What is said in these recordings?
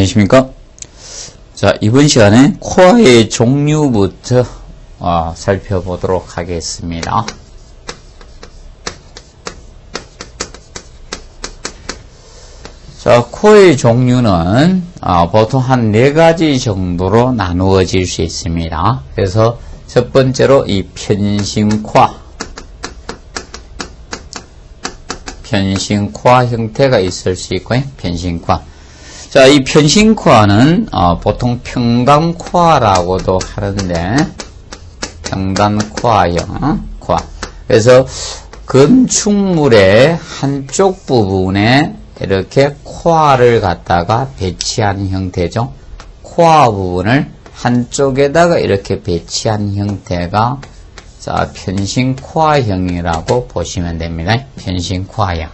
안녕하십니까. 자, 이번 시간에 코어의 종류부터 살펴보도록 하겠습니다. 자, 코어의 종류는 보통 한 4가지 정도로 나누어질 수 있습니다. 그래서 첫 번째로 이 편심코어 형태가 있을 수 있고요. 편심코어. 자, 이 편심코어는 보통 평단코어라고도 하는데, 평단코어형 코어. 그래서 건축물의 한쪽 부분에 이렇게 코어를 갖다가 배치한 형태죠. 코어 부분을 한쪽에다가 이렇게 배치한 형태가 자, 편심코어형이라고 보시면 됩니다. 편심코어형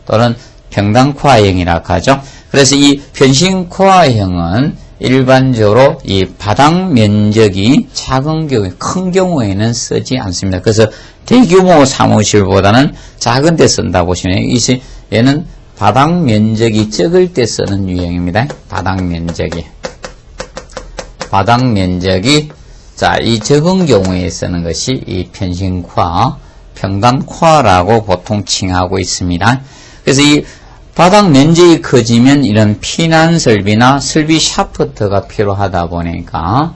또는 평단코어형이라고 하죠. 그래서 이 편심코어형은 일반적으로 이 바닥 면적이 작은 경우에, 큰 경우에는 쓰지 않습니다. 그래서 대규모 사무실보다는 작은 데 쓴다 보시면 얘는 바닥 면적이 적을 때 쓰는 유형입니다. 바닥 면적이 자, 이 적은 경우에 쓰는 것이 이 편심코어, 평단코어라고 보통 칭하고 있습니다. 그래서 이 바닥 면적이 커지면 이런 피난 설비나 설비 샤프트가 필요하다 보니까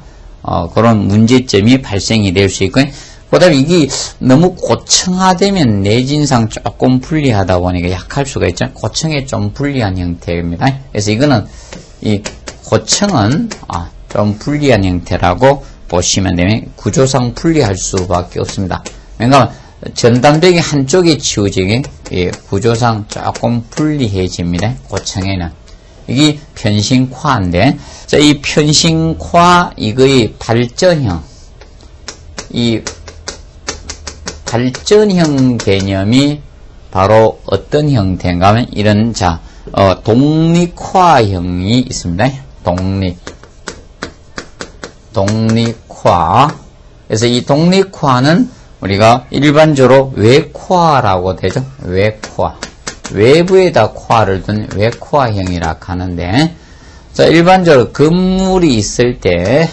그런 문제점이 발생이 될 수 있고요. 그 다음에 이게 너무 고층화되면 내진상 조금 불리하다 보니까 약할 수가 있죠. 고층에 좀 불리한 형태입니다. 그래서 이거는 이 고층은 좀 불리한 형태라고 보시면 되면 구조상 불리할 수밖에 없습니다. 왜냐하면 전단벽이 한쪽에 치우지게 구조상 조금 불리해집니다. 고층에는. 이게 편심코어인데, 자, 이 편심코어 이거의 발전형, 이 발전형 개념이 바로 어떤 형태인가 하면 이런 독립코어형이 있습니다. 독립코어. 그래서 이 독립코어는 우리가 일반적으로 외코어라고 되죠. 외코어. 외부에다 코어를 둔 외코어형이라고 하는데, 자, 일반적으로 건물이 있을 때,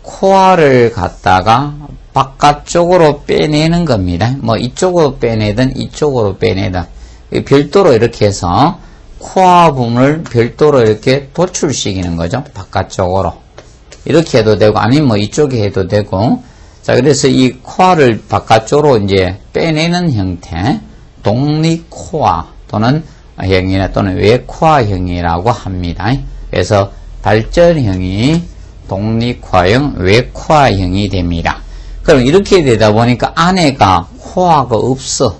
코어를 갖다가 바깥쪽으로 빼내는 겁니다. 뭐 이쪽으로 빼내든 이쪽으로 빼내든 별도로 이렇게 해서 코어 부분을 별도로 이렇게 도출시키는 거죠. 바깥쪽으로. 이렇게 해도 되고, 아니면 뭐 이쪽에 해도 되고. 자, 그래서 이 코어를 바깥쪽으로 이제 빼내는 형태, 독립코어 또는 외코어형이라고 합니다. 그래서 발전형이 독립코어형, 외코어형이 됩니다. 그럼 이렇게 되다 보니까 안에가 코어가 없어.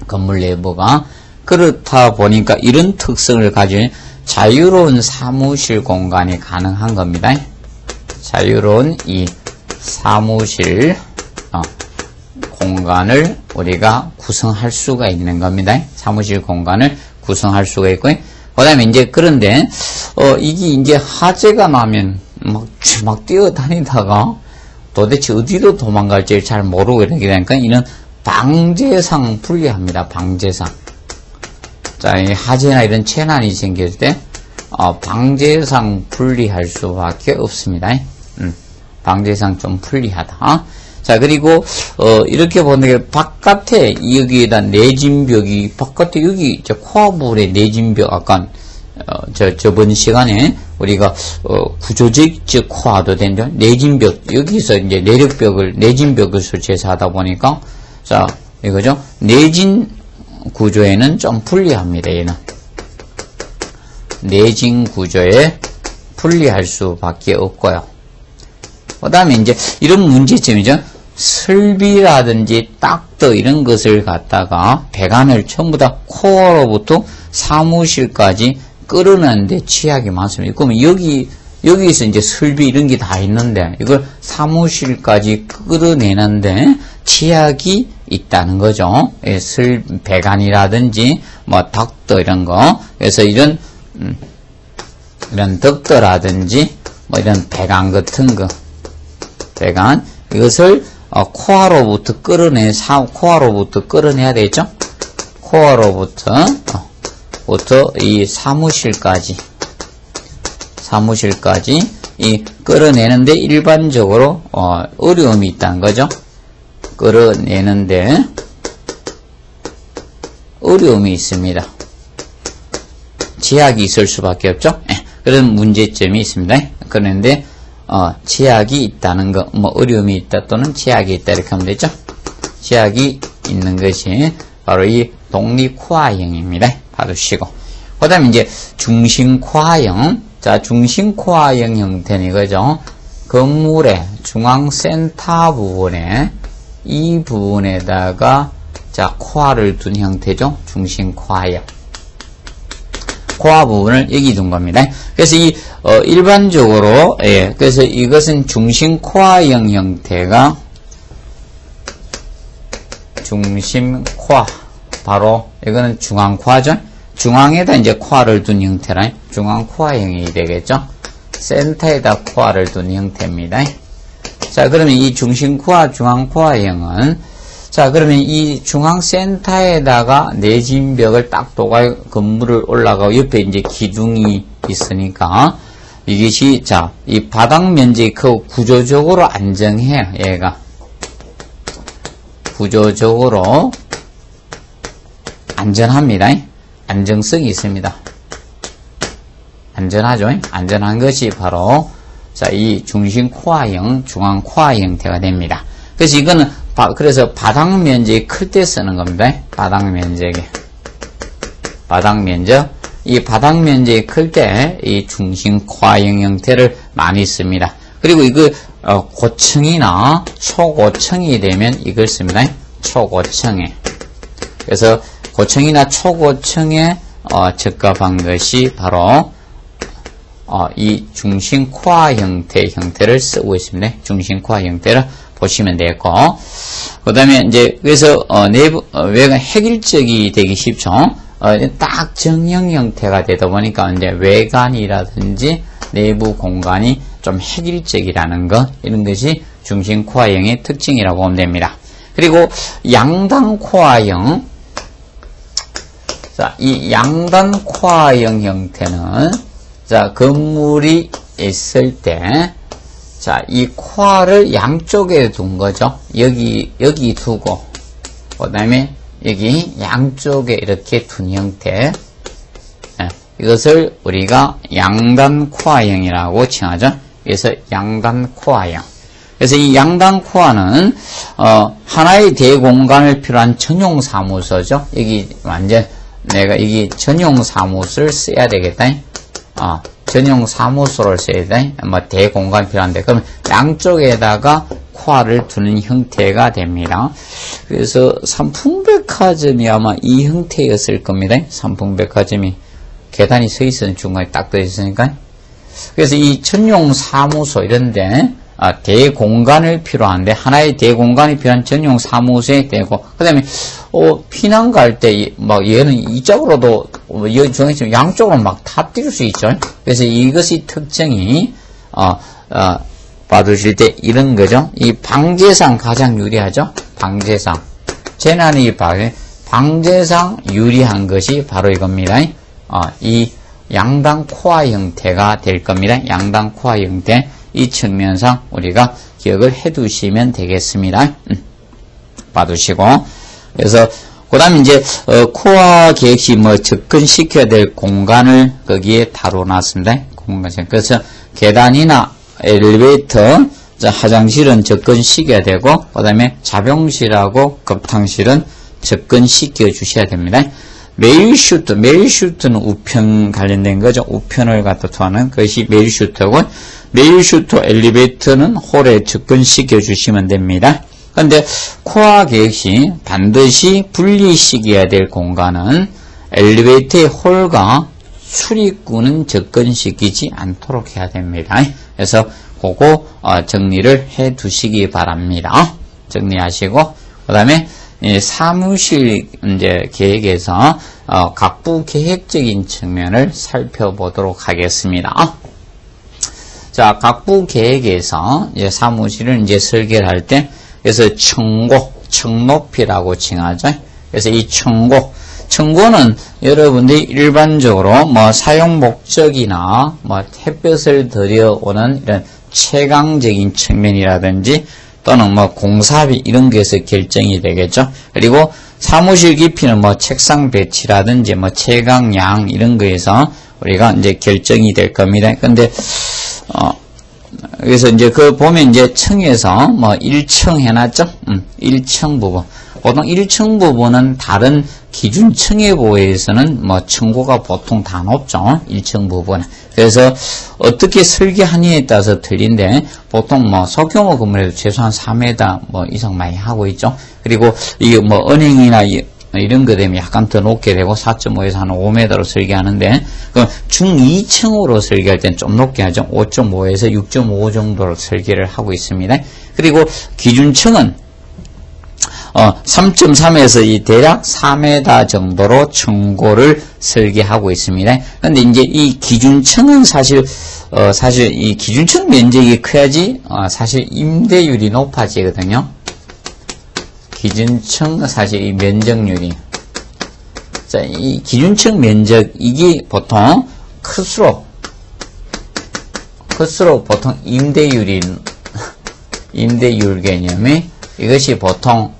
건물 내부가. 그렇다 보니까 이런 특성을 가진 자유로운 사무실 공간이 가능한 겁니다. 자유로운 이 사무실 공간을 우리가 구성할 수가 있는 겁니다. 사무실 공간을 구성할 수가 있고요. 그 다음에 이제 그런데 이게 이제 화재가 나면 막 뛰어다니다가 도대체 어디로 도망갈지 잘 모르고 이러게 되니까 이는 방재상 불리합니다. 방재상. 자, 이 화재나 이런 재난이 생길 때 방재상 불리할 수밖에 없습니다. 방재상 좀 불리하다. 자, 그리고 이렇게 보는데 바깥에 여기에다 내진벽이 바깥에 여기 코어 부분에 내진벽 아까 저번 시간에 우리가 구조적 코어도 된죠. 내진벽 여기서 이제 내진벽을 설치해서 하다 보니까 자, 이거죠. 내진 구조에는 좀 불리합니다. 얘는 내진 구조에 불리할 수밖에 없고요. 그 다음에 이제 이런 문제점이죠. 설비라든지 딱더 이런 것을 갖다가 배관을 전부 다 코어로부터 사무실까지 끌어내는데 취약이 많습니다. 그러면 여기서 이제 설비 이런 게 다 있는데 이걸 사무실까지 끌어내는데 취약이 있다는 거죠. 배관이라든지 뭐 덕터 이런 거. 그래서 이런 덕터라든지 뭐 이런 배관 같은 거. 배관 이것을 코어로부터 끌어내야 되겠죠. 코어로부터 부터 이 사무실까지 이 끌어내는데 일반적으로 어려움이 있다는 거죠. 끌어내는데 어려움이 있습니다. 제약이 있을 수밖에 없죠. 그런 문제점이 있습니다. 그런데 제약이 있다는 거, 어려움이 있다 또는 제약이 있다 이렇게 하면 되죠. 제약이 있는 것이 바로 이 독립코아형입니다. 봐두시고. 그 다음에 이제 중심코아형. 자, 중심코아형 형태는 이거죠. 건물의 중앙센터 부분에, 이 부분에다가, 자, 코아를 둔 형태죠. 중심코아형. 코아 부분을 여기 둔 겁니다. 그래서 일반적으로, 그래서 이것은 중심코아형 형태가, 중심코아. 바로, 이거는 중앙코아죠. 중앙에다 이제 코아를 둔 형태라, 중앙코아형이 되겠죠. 센터에다 코아를 둔 형태입니다. 자, 그러면 이 중심코아, 중앙코아형은, 자, 그러면 이 중앙센터에다가 내진벽을 딱 도가 건물을 올라가고 옆에 이제 기둥이 있으니까 이것이, 자, 이 바닥 면적이 크고 구조적으로 안정해요, 얘가. 구조적으로 안전합니다. 안정성이 있습니다. 안전하죠? 안전한 것이 바로, 자, 이 중심코아형, 중앙코아 형태가 됩니다. 그래서 이거는 그래서 바닥 면적이 클 때 쓰는 겁니다. 바닥 면적이. 바닥 면적. 이 바닥 면적이 클 때 이 중심코아형 형태를 많이 씁니다. 그리고 이거 고층이나 초고층이 되면 이걸 씁니다. 초고층에. 그래서 고층이나 초고층에 적합한 것이 바로 이 중심코아 형태를 쓰고 있습니다. 중심코아 형태를 보시면 되겠고, 그 다음에 이제, 그래서, 내부, 외관 획일적이 되기 쉽죠. 딱 정형 형태가 되다 보니까 이제 외관이라든지 내부 공간이 좀 획일적이라는 것, 이런 것이 중심코아형의 특징이라고 보면 됩니다. 그리고 양단코아형. 자, 이 양단코아형 형태는, 자, 건물이 있을 때, 자, 이 코아를 양쪽에 둔 거죠. 여기 두고, 그 다음에 여기 양쪽에 이렇게 둔 형태. 이것을 우리가 양단 코아형이라고 칭하죠. 그래서 양단 코아형. 그래서 이 양단 코아는, 하나의 대공간을 필요한 전용 사무소죠. 여기 완전 내가 여기 전용 사무소를 써야 되겠다. 전용 사무소를 써야 돼. 대공간이 필요한데, 그러면 양쪽에다가 코아를 두는 형태가 됩니다. 그래서 삼풍백화점이 아마 이 형태였을 겁니다. 삼풍백화점이 계단이 서 있는 중간에 딱 떠 있으니까. 그래서 이 전용 사무소 이런데, 대공간을 필요한데, 하나의 대공간이 필요한 전용 사무소에 되고, 그 다음에, 피난 갈 때, 얘는 이쪽으로도, 정해지면 양쪽으로 막 다 뛸 수 있죠. 그래서 이것이 특징이, 봐두실 때 이런 거죠. 이 방제상 가장 유리하죠. 방제상. 재난이 방제상 유리한 것이 바로 이겁니다. 이 양단 코아 형태가 될 겁니다. 양단 코아 형태. 이 측면상 우리가 기억을 해 두시면 되겠습니다. 봐두시고. 그래서, 그 다음에 이제, 코아 계획시 접근시켜야 될 공간을 거기에 다뤄놨습니다. 공간. 그래서 계단이나 엘리베이터, 화장실은 접근시켜야 되고, 그 다음에 자병실하고 급탕실은 접근시켜 주셔야 됩니다. 메일슈트는 우편 관련된 거죠. 우편을 갖다 토하는 것이 메일슈트고, 메일슈트 엘리베이터는 홀에 접근시켜 주시면 됩니다. 그런데 코아 계획시 반드시 분리시켜야 될 공간은 엘리베이터의 홀과 출입구는 접근시키지 않도록 해야 됩니다. 그래서 그거 정리를 해 두시기 바랍니다. 정리하시고, 그 다음에 사무실 이제 계획에서 각부 계획적인 측면을 살펴보도록 하겠습니다. 자, 각부 계획에서 이제 사무실을 이제 설계를 할 때, 그래서 층고, 층높이라고 칭하죠. 그래서 이 층고, 청고는 여러분들이 일반적으로 뭐 사용 목적이나 뭐 햇볕을 들여오는 이런 채광적인 측면이라든지 또는 뭐 공사비 이런 게서 결정이 되겠죠. 그리고 사무실 깊이는 뭐 책상 배치라든지 뭐 채광량 이런 거에서 우리가 이제 결정이 될 겁니다. 근데 그래서 이제 그 보면 이제 층에서 뭐 1층 해놨죠. 1층 부분. 보통 1층 부분은 다른 기준층에 비해서는 뭐 층고가 보통 다 높죠. 1층 부분은. 그래서 어떻게 설계하느냐에 따라서 틀린데 보통 뭐 소규모 건물에도 최소한 4m 뭐 이상 많이 하고 있죠. 그리고 이게 뭐 은행이나 이런 거 되면 약간 더 높게 되고 4.5에서 한 5m로 설계하는데 그 중2층으로 설계할 때는 좀 높게 하죠. 5.5에서 6.5 정도로 설계를 하고 있습니다. 그리고 기준층은 3.3에서 이 대략 4m 정도로 층고를 설계하고 있습니다. 그런데 이제 이 기준층은 사실 이 기준층 면적이 커야지 사실 임대율이 높아지거든요. 기준층 사실 이 면적률이 자, 이 기준층 면적 이게 보통 클수록 보통 임대율 개념이 이것이 보통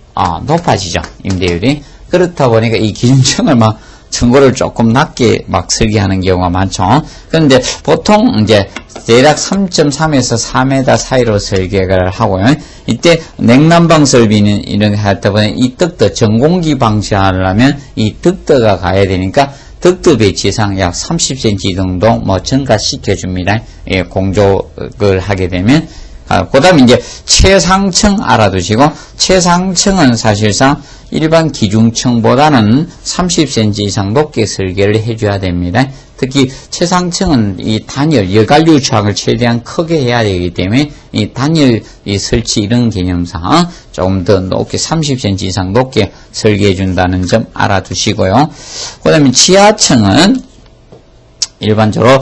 높아지죠. 임대율이. 그렇다 보니까 이 기준층을 막 층고를 조금 낮게 막 설계하는 경우가 많죠. 그런데 보통 이제 대략 3.3에서 4m 사이로 설계를 하고요. 이때 냉난방 설비는 이런 거 하다 보니 이 덕트 전공기 방지하려면 이 덕트가 가야 되니까 덕트 배치상 약 30cm 정도 뭐 증가시켜 줍니다. 예, 공조를 하게 되면. 그 다음에 이제 최상층 알아두시고, 최상층은 사실상 일반 기준층보다는 30cm 이상 높게 설계를 해줘야 됩니다. 특히 최상층은 이 단열, 여갈류 조항을 최대한 크게 해야 되기 때문에 이 단열 이 설치 이런 개념상 조금 더 높게 30cm 이상 높게 설계해 준다는 점 알아두시고요. 그 다음에 지하층은 일반적으로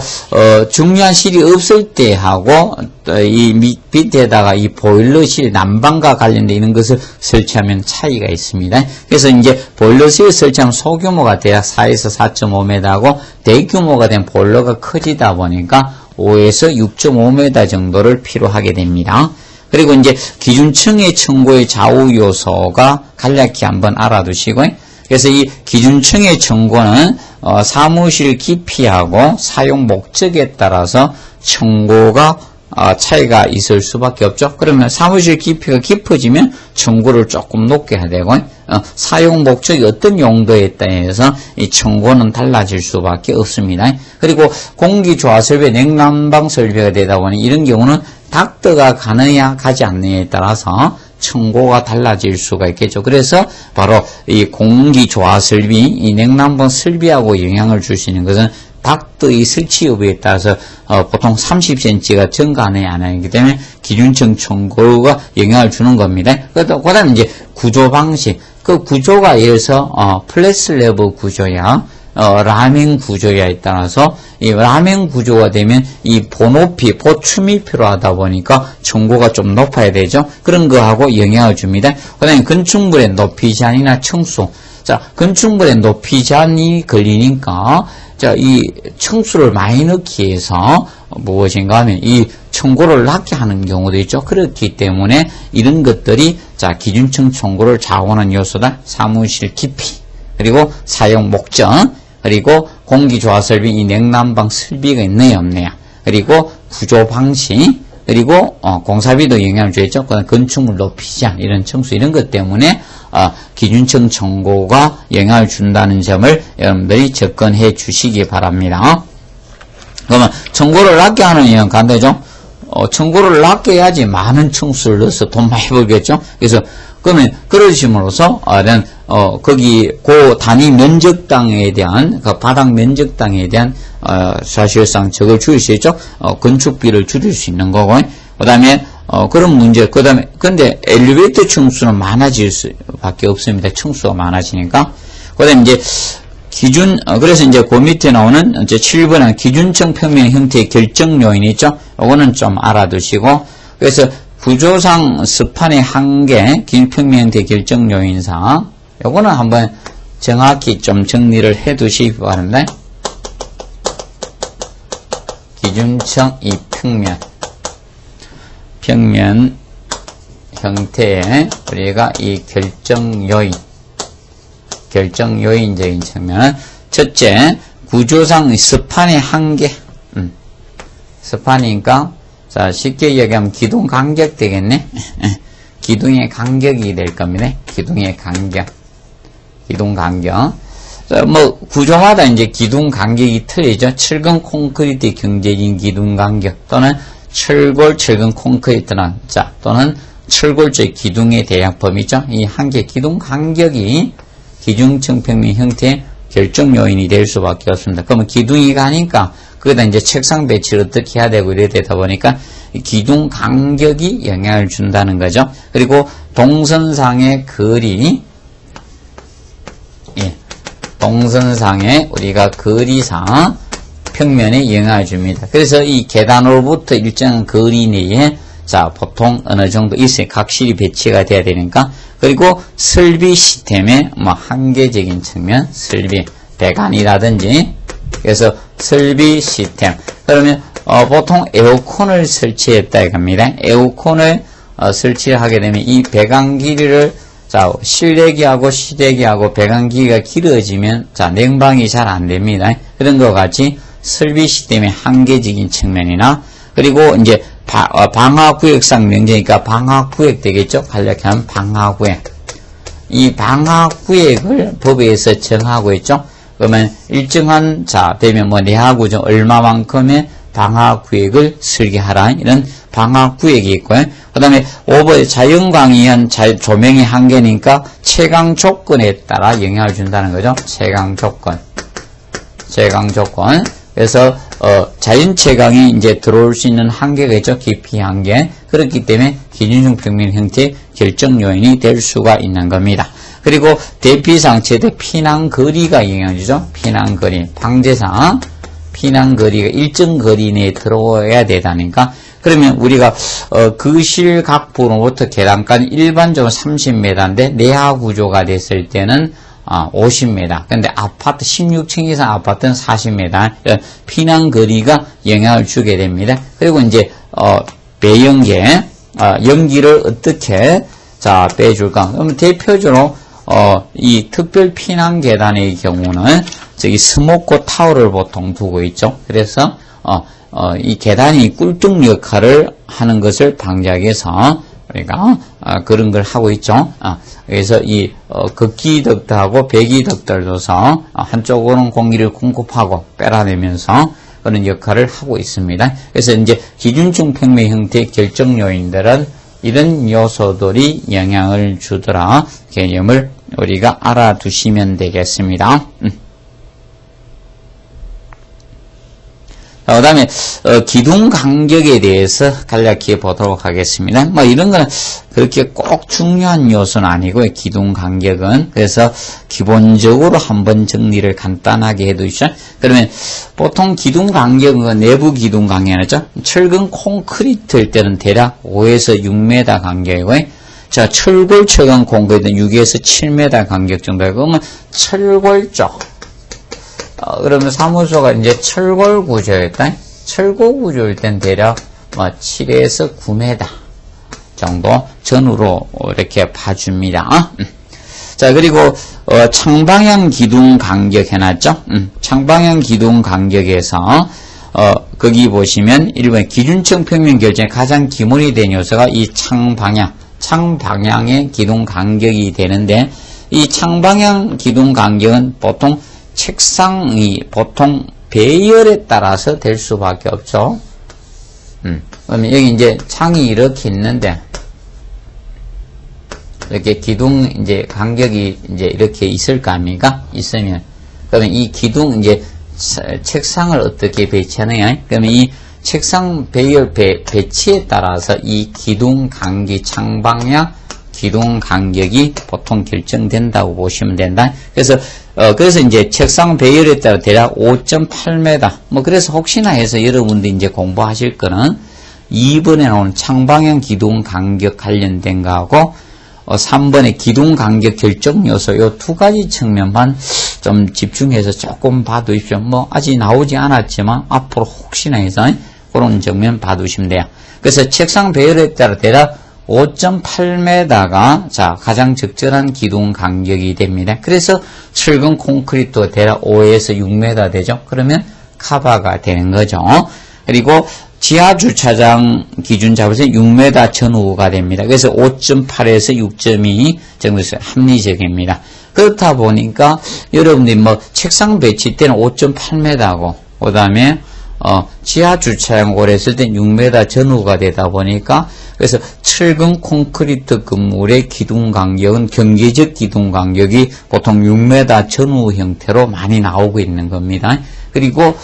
중요한 실이 없을 때 하고 이 밑에다가 이 보일러실 난방과 관련된 이런 것을 설치하면 차이가 있습니다. 그래서 이제 보일러실 설치하면 소규모가 대략 4에서 4.5m하고 대규모가 된 보일러가 커지다 보니까 5에서 6.5m 정도를 필요하게 됩니다. 그리고 이제 기준층의 층고의 좌우 요소가 간략히 한번 알아두시고요. 그래서 이 기준층의 층고는 사무실 깊이하고 사용 목적에 따라서 층고가 차이가 있을 수밖에 없죠. 그러면 사무실 깊이가 깊어지면 층고를 조금 높게 해야 되고 사용 목적이 어떤 용도에 따라서 이 층고는 달라질 수밖에 없습니다. 그리고 공기 조화 설비, 냉난방 설비가 되다 보니 이런 경우는 닥터가 가느냐 가지 않느냐에 따라서 층고가 달라질 수가 있겠죠. 그래서 바로 이 공기 조화 설비, 이 냉난방 설비하고 영향을 줄 수 있는 것은 닥터의 설치 여부에 따라서 보통 30cm가 증가하느냐 안 하기 때문에 기준층 층고가 영향을 주는 겁니다. 그 다음에 이제 구조 방식, 그 구조가 예를 들어서 플랫 슬래브 구조야 라멘 구조에 따라서 이 라멘 구조가 되면 이 보높이, 보춤이 필요하다 보니까 층고가 좀 높아야 되죠. 그런 거하고 영향을 줍니다. 그 다음에 건축물의 높이 제한이나 층수. 자, 건축물의 높이 제한이 걸리니까 자, 이 층수를 많이 넣기 위해서 무엇인가 하면 이 층고를 낮게 하는 경우도 있죠. 그렇기 때문에 이런 것들이 자, 기준층 층고를 좌우하는 요소다. 사무실 깊이, 그리고 사용 목적, 그리고 공기 조화 설비, 이 냉난방 설비가 있느냐 없느냐, 그리고 구조 방식, 그리고 공사비도 영향을 주겠죠. 그다음 건축물 높이 제한, 이런 층수 이런 것 때문에 기준층 층고가 영향을 준다는 점을 여러분들이 접근해 주시기 바랍니다. 그러면 층고를 낮게 하는 이유는 간단하죠. 층고를 낮게 해야지 많은 층수를 넣어서 돈 많이 벌겠죠. 그래서 그러면 그러심으로써 거기 그 단위 면적당에 대한 그 바닥 면적당에 대한 사실상 저걸 줄일 수 있죠. 건축비를 줄일 수 있는 거고, 그다음에 그런 문제, 그다음에 근데 엘리베이터 층수는 많아질 수밖에 없습니다. 층수가 많아지니까. 그다음에 이제 기준, 그래서 이제 그 밑에 나오는 이제 7번은 기준층 평면 형태의 결정 요인이 있죠. 요거는 좀 알아두시고, 그래서 구조상 스판의 한계, 기준평면 형태 결정 요인상, 요거는 한번 정확히 좀 정리를 해 두시기 바랍니다. 기준청 이 평면 형태의 우리가 이 결정요인적인 측면은 첫째, 구조상 스판의 한계. 스판이니까, 자, 쉽게 얘기하면 기둥 간격 되겠네? 기둥의 간격이 될 겁니다. 기둥의 간격. 자, 뭐, 구조마다 이제 기둥 간격이 틀리죠. 철근 콘크리트 경제적인 기둥 간격, 또는 철골 콘크리트나, 자, 또는 철골적 기둥에 대한 범위죠. 이 한계 기둥 간격이 기준청 평면 형태의 결정 요인이 될 수밖에 없습니다. 그러면 기둥이 가니까 거기다 이제 책상 배치를 어떻게 해야 되고 이래 되다 보니까 기둥 간격이 영향을 준다는 거죠. 그리고 동선상의 거리, 동선상의 우리가 거리상 평면에 영향을 줍니다. 그래서 이 계단으로부터 일정한 거리 내에 자, 보통 어느 정도 있어요. 각실이 배치가 돼야 되니까. 그리고 설비 시스템의 뭐 한계적인 측면, 설비, 배관이라든지. 그래서 설비 시스템. 그러면, 보통 에어컨을 설치했다 이겁니다. 에어컨을, 설치를 하게 되면 이 배관 길이를, 자, 실내기하고 시대기하고 배관 길이가 길어지면, 자, 냉방이 잘 안 됩니다. 그런 것 같이 설비 시스템의 한계적인 측면이나, 그리고 이제 방화구역상 명제니까 방화구역 되겠죠? 간략히 하면 방화구역. 이 방화구역을 법에서 정하고 있죠? 그러면 일정한, 자, 되면 뭐 내하구정 얼마만큼의 방화구역을 설계하라. 이런 방화구역이 있고요. 그 다음에 자연광이한 조명의 한계니까 채광 조건에 따라 영향을 준다는 거죠. 채광 조건. 그래서 자연 채광이 이제 들어올 수 있는 한계가 있죠. 깊이 한계. 그렇기 때문에 기준성 평면 형태의 결정 요인이 될 수가 있는 겁니다. 그리고 대피상 최대 피난 거리가 영향을 주죠. 피난 거리. 방제상 피난 거리가 일정 거리 내에 들어와야 되다니까. 그러면 우리가 거실 각부로부터 계단까지 일반적으로 30m인데 내하 구조가 됐을 때는 50m. 근데 아파트 16층 이상 아파트는 40m. 피난 거리가 영향을 주게 됩니다. 그리고 이제 배연계 연기를 어떻게 자 빼줄까? 그러면 대표적으로 이 특별 피난 계단의 경우는 저기 스모커 타워를 보통 두고 있죠. 그래서 이 계단이 꿀등 역할을 하는 것을 방지하기 위해서 우리가 그런 걸 하고 있죠. 그래서 이 극기덕들하고 배기덕들 둬서 한쪽으로는 공기를 공급하고 빼라내면서 그런 역할을 하고 있습니다. 그래서 이제 기준층 평면 형태의 결정 요인들은 이런 요소들이 영향을 주더라 개념을 우리가 알아두시면 되겠습니다. 그 다음에 기둥 간격에 대해서 간략히 보도록 하겠습니다. 뭐 이런 거는 그렇게 꼭 중요한 요소는 아니고요. 기둥 간격은. 그래서 기본적으로 한번 정리를 간단하게 해두시죠. 그러면 보통 기둥 간격은 내부 기둥 간격이죠. 철근 콘크리트일 때는 대략 5에서 6m 간격이고요. 자, 철골 철근 콘크리트는 6에서 7m 간격 정도고, 그러면 철골 쪽. 그러면 사무소가 이제 철골 구조였다. 철골 구조일 땐 대략 7에서 9m 정도 전후로 이렇게 봐줍니다. 자, 그리고 창방향 기둥 간격 해놨죠. 창방향 기둥 간격에서 거기 보시면 1번 기준층 평면 결정에 가장 기본이 된 요소가 이 창방향의 기둥 간격이 되는데, 이 창방향 기둥 간격은 보통 책상이 보통 배열에 따라서 될 수밖에 없죠. 그러면 여기 이제 창이 이렇게 있는데, 이렇게 기둥 이제 간격이 이제 이렇게 있을 거 아닙니까? 있으면. 그러면 이 기둥 이제 책상을 어떻게 배치하느냐? 그러면 이 책상 배열 배치에 따라서 이 기둥 간격, 창방향 기둥 간격이 보통 결정된다고 보시면 된다. 그래서 이제 책상 배열에 따라 대략 5.8m. 뭐 그래서 혹시나 해서 여러분들 이제 공부하실 거는 2번에 나오는 창방향 기둥 간격 관련된 거하고 3번의 기둥 간격 결정 요소 요 두 가지 측면만 좀 집중해서 조금 봐두십시오. 뭐 아직 나오지 않았지만 앞으로 혹시나 해서 그런 정면 봐두시면 돼요. 그래서 책상 배열에 따라 대략 5.8m가 자 가장 적절한 기둥 간격이 됩니다. 그래서 철근 콘크리트 대략 5에서 6m 되죠. 그러면 카바가 되는 거죠. 그리고 지하 주차장 기준 잡아서 6m 전후가 됩니다. 그래서 5.8에서 6.2 정도에서 합리적입니다. 그렇다 보니까 여러분들이 뭐 책상 배치 때는 5.8m고 그 다음에 지하 주차장 오래 했을 땐 6m 전후가 되다 보니까 그래서 철근 콘크리트 건물의 기둥 간격은 경계적 기둥 간격이 보통 6m 전후 형태로 많이 나오고 있는 겁니다. 그리고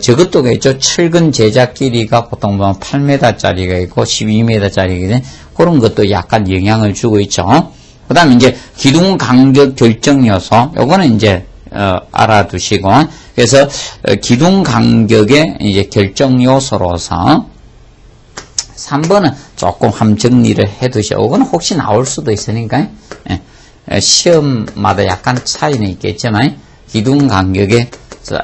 저것도 그렇죠. 철근 제작 길이가 보통 8m짜리가 있고 12m짜리거든요. 그런 것도 약간 영향을 주고 있죠. 그 다음에 이제 기둥 간격 결정 요소 요거는 이제 알아두시고 그래서 기둥 간격의 이제 결정 요소로서 3번은 조금 함 정리를 해 두시고 이거는 혹시 나올 수도 있으니까 시험마다 약간 차이는 있겠지만 기둥 간격의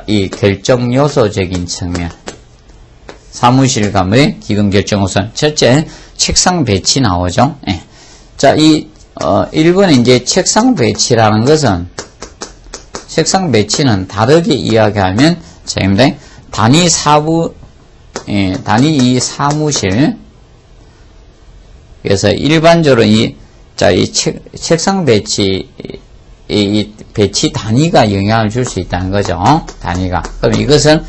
이 결정 요소적인 측면 사무실 건물의 기둥 결정 요소 첫째 책상 배치 나오죠. 자, 이 1번에 이제 책상 배치라는 것은 책상 배치는 다르게 이야기하면 자입니다. 단위 이 사무실 그래서 일반적으로 이 책상 배치 이 배치 단위가 영향을 줄 수 있다는 거죠. 단위가. 그럼 이것은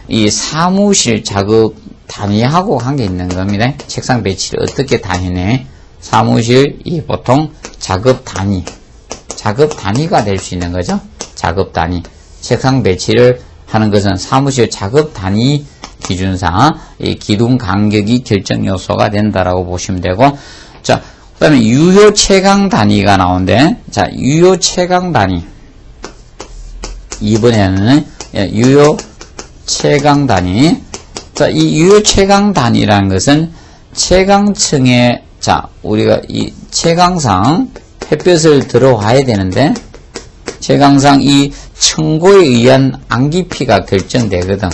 이 사무실 작업 단위하고 관계 있는 겁니다. 책상 배치를 어떻게 단위네? 사무실 이 보통 작업 단위가 될 수 있는 거죠. 작업 단위. 책상 배치를 하는 것은 사무실 작업 단위 기준상 이 기둥 간격이 결정 요소가 된다라고 보시면 되고, 자, 그 다음에 유효 채광 단위가 나오는데, 자, 유효 채광 단위. 이번에는 유효 채광 단위. 자, 이 유효 채광 단위라는 것은 채광층에, 자, 우리가 이 채광상 햇볕을 들어와야 되는데, 채광상 이 청고에 의한 안 깊이가 결정되거든.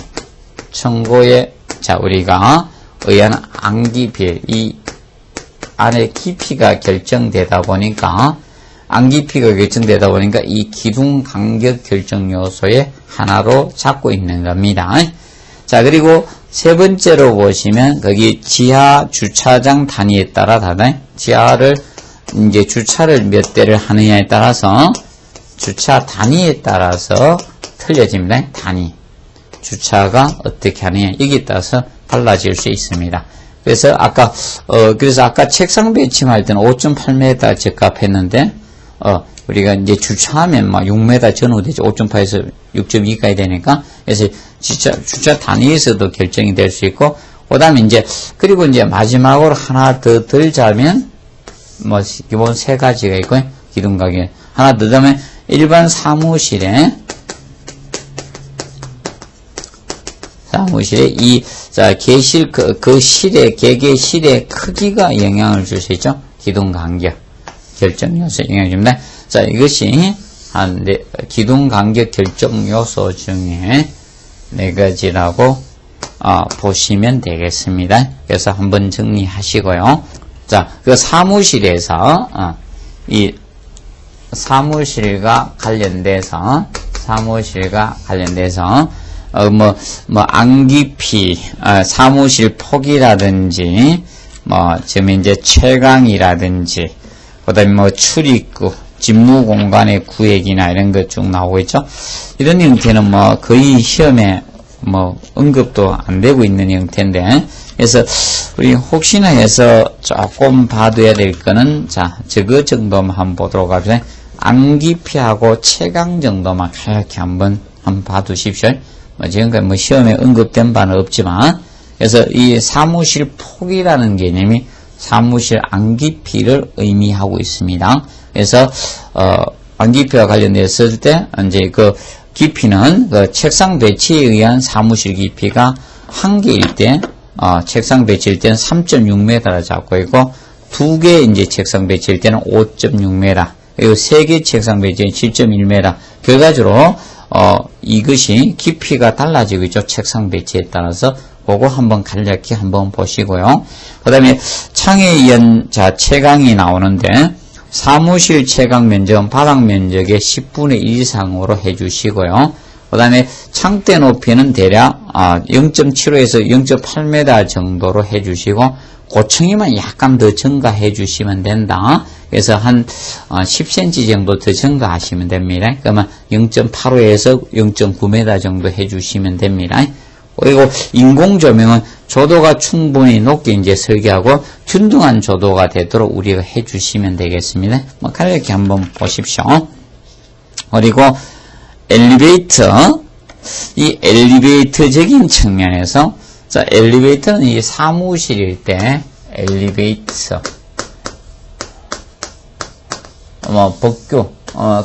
청고에, 자, 우리가 의한 안 깊이, 이 안에 깊이가 결정되다 보니까, 안 깊이가 결정되다 보니까 이 기둥 간격 결정 요소의 하나로 잡고 있는 겁니다. 자, 그리고 세 번째로 보시면, 거기 지하 주차장 단위에 따라 다르다. 지하를, 이제 주차를 몇 대를 하느냐에 따라서, 주차 단위에 따라서 틀려집니다. 단위. 주차가 어떻게 하느냐. 여기에 따라서 달라질 수 있습니다. 그래서 아까 책상 배치할 때는 5.8m 적합했는데, 우리가 이제 주차하면 막 6m 전후 되죠. 5.8에서 6.2까지 되니까. 그래서 주차 단위에서도 결정이 될 수 있고, 그 다음에 그리고 마지막으로 하나 더 들자면, 뭐, 기본 세 가지가 있고, 기둥 가격. 하나 더 더면, 일반 사무실에 개계실의 크기가 영향을 줄 수 있죠. 기둥 간격, 결정 요소 영향을 줍니다. 자, 이것이 기둥 간격 결정 요소 중에 네 가지라고 보시면 되겠습니다. 그래서 한번 정리하시고요. 자, 그 사무실에서 이 사무실과 관련돼서 안 깊이, 사무실 폭이라든지, 지금 채광이라든지, 그 다음에 출입구, 집무 공간의 구획이나 이런 것 쭉 나오고 있죠. 이런 형태는 거의 시험에 언급도 안 되고 있는 형태인데, 그래서 우리 혹시나 해서 조금 봐둬야 될 거는, 자, 저거 정도만 한번 보도록 합시다. 안 깊이하고 채광 정도만 가볍게 한번 봐두십시오. 지금까지 시험에 언급된 바는 없지만, 그래서 이 사무실 폭이라는 개념이 사무실 안 깊이를 의미하고 있습니다. 그래서, 안 깊이와 관련됐을 때, 그 깊이는 책상 배치에 의한 사무실 깊이가 1개일 때, 책상 배치일 때는 3.6m를 잡고 있고, 두 개 이제 책상 배치할 때는 5.6m, 그리고 3개 책상 배치는 7.1m. 결과적으로, 이것이 깊이가 달라지고 있죠. 책상 배치에 따라서. 그거 한번 간략히 한번 보시고요. 그 다음에 창에 의한, 채광이 나오는데, 사무실 채광 면적은 바닥 면적의 10분의 1 이상으로 해주시고요. 그 다음에 창대 높이는 대략 0.75에서 0.8m 정도로 해주시고 고층이만 약간 더 증가해 주시면 된다. 그래서 한 10cm 정도 더 증가하시면 됩니다. 그러면 0.85에서 0.9m 정도 해주시면 됩니다. 그리고 인공 조명은 조도가 충분히 높게 이제 설계하고 균등한 조도가 되도록 우리가 해주시면 되겠습니다. 간략히 한번 보십시오. 그리고 엘리베이터, 이 엘리베이터적인 측면에서, 엘리베이터는 이 사무실일 때 엘리베이터, 법규,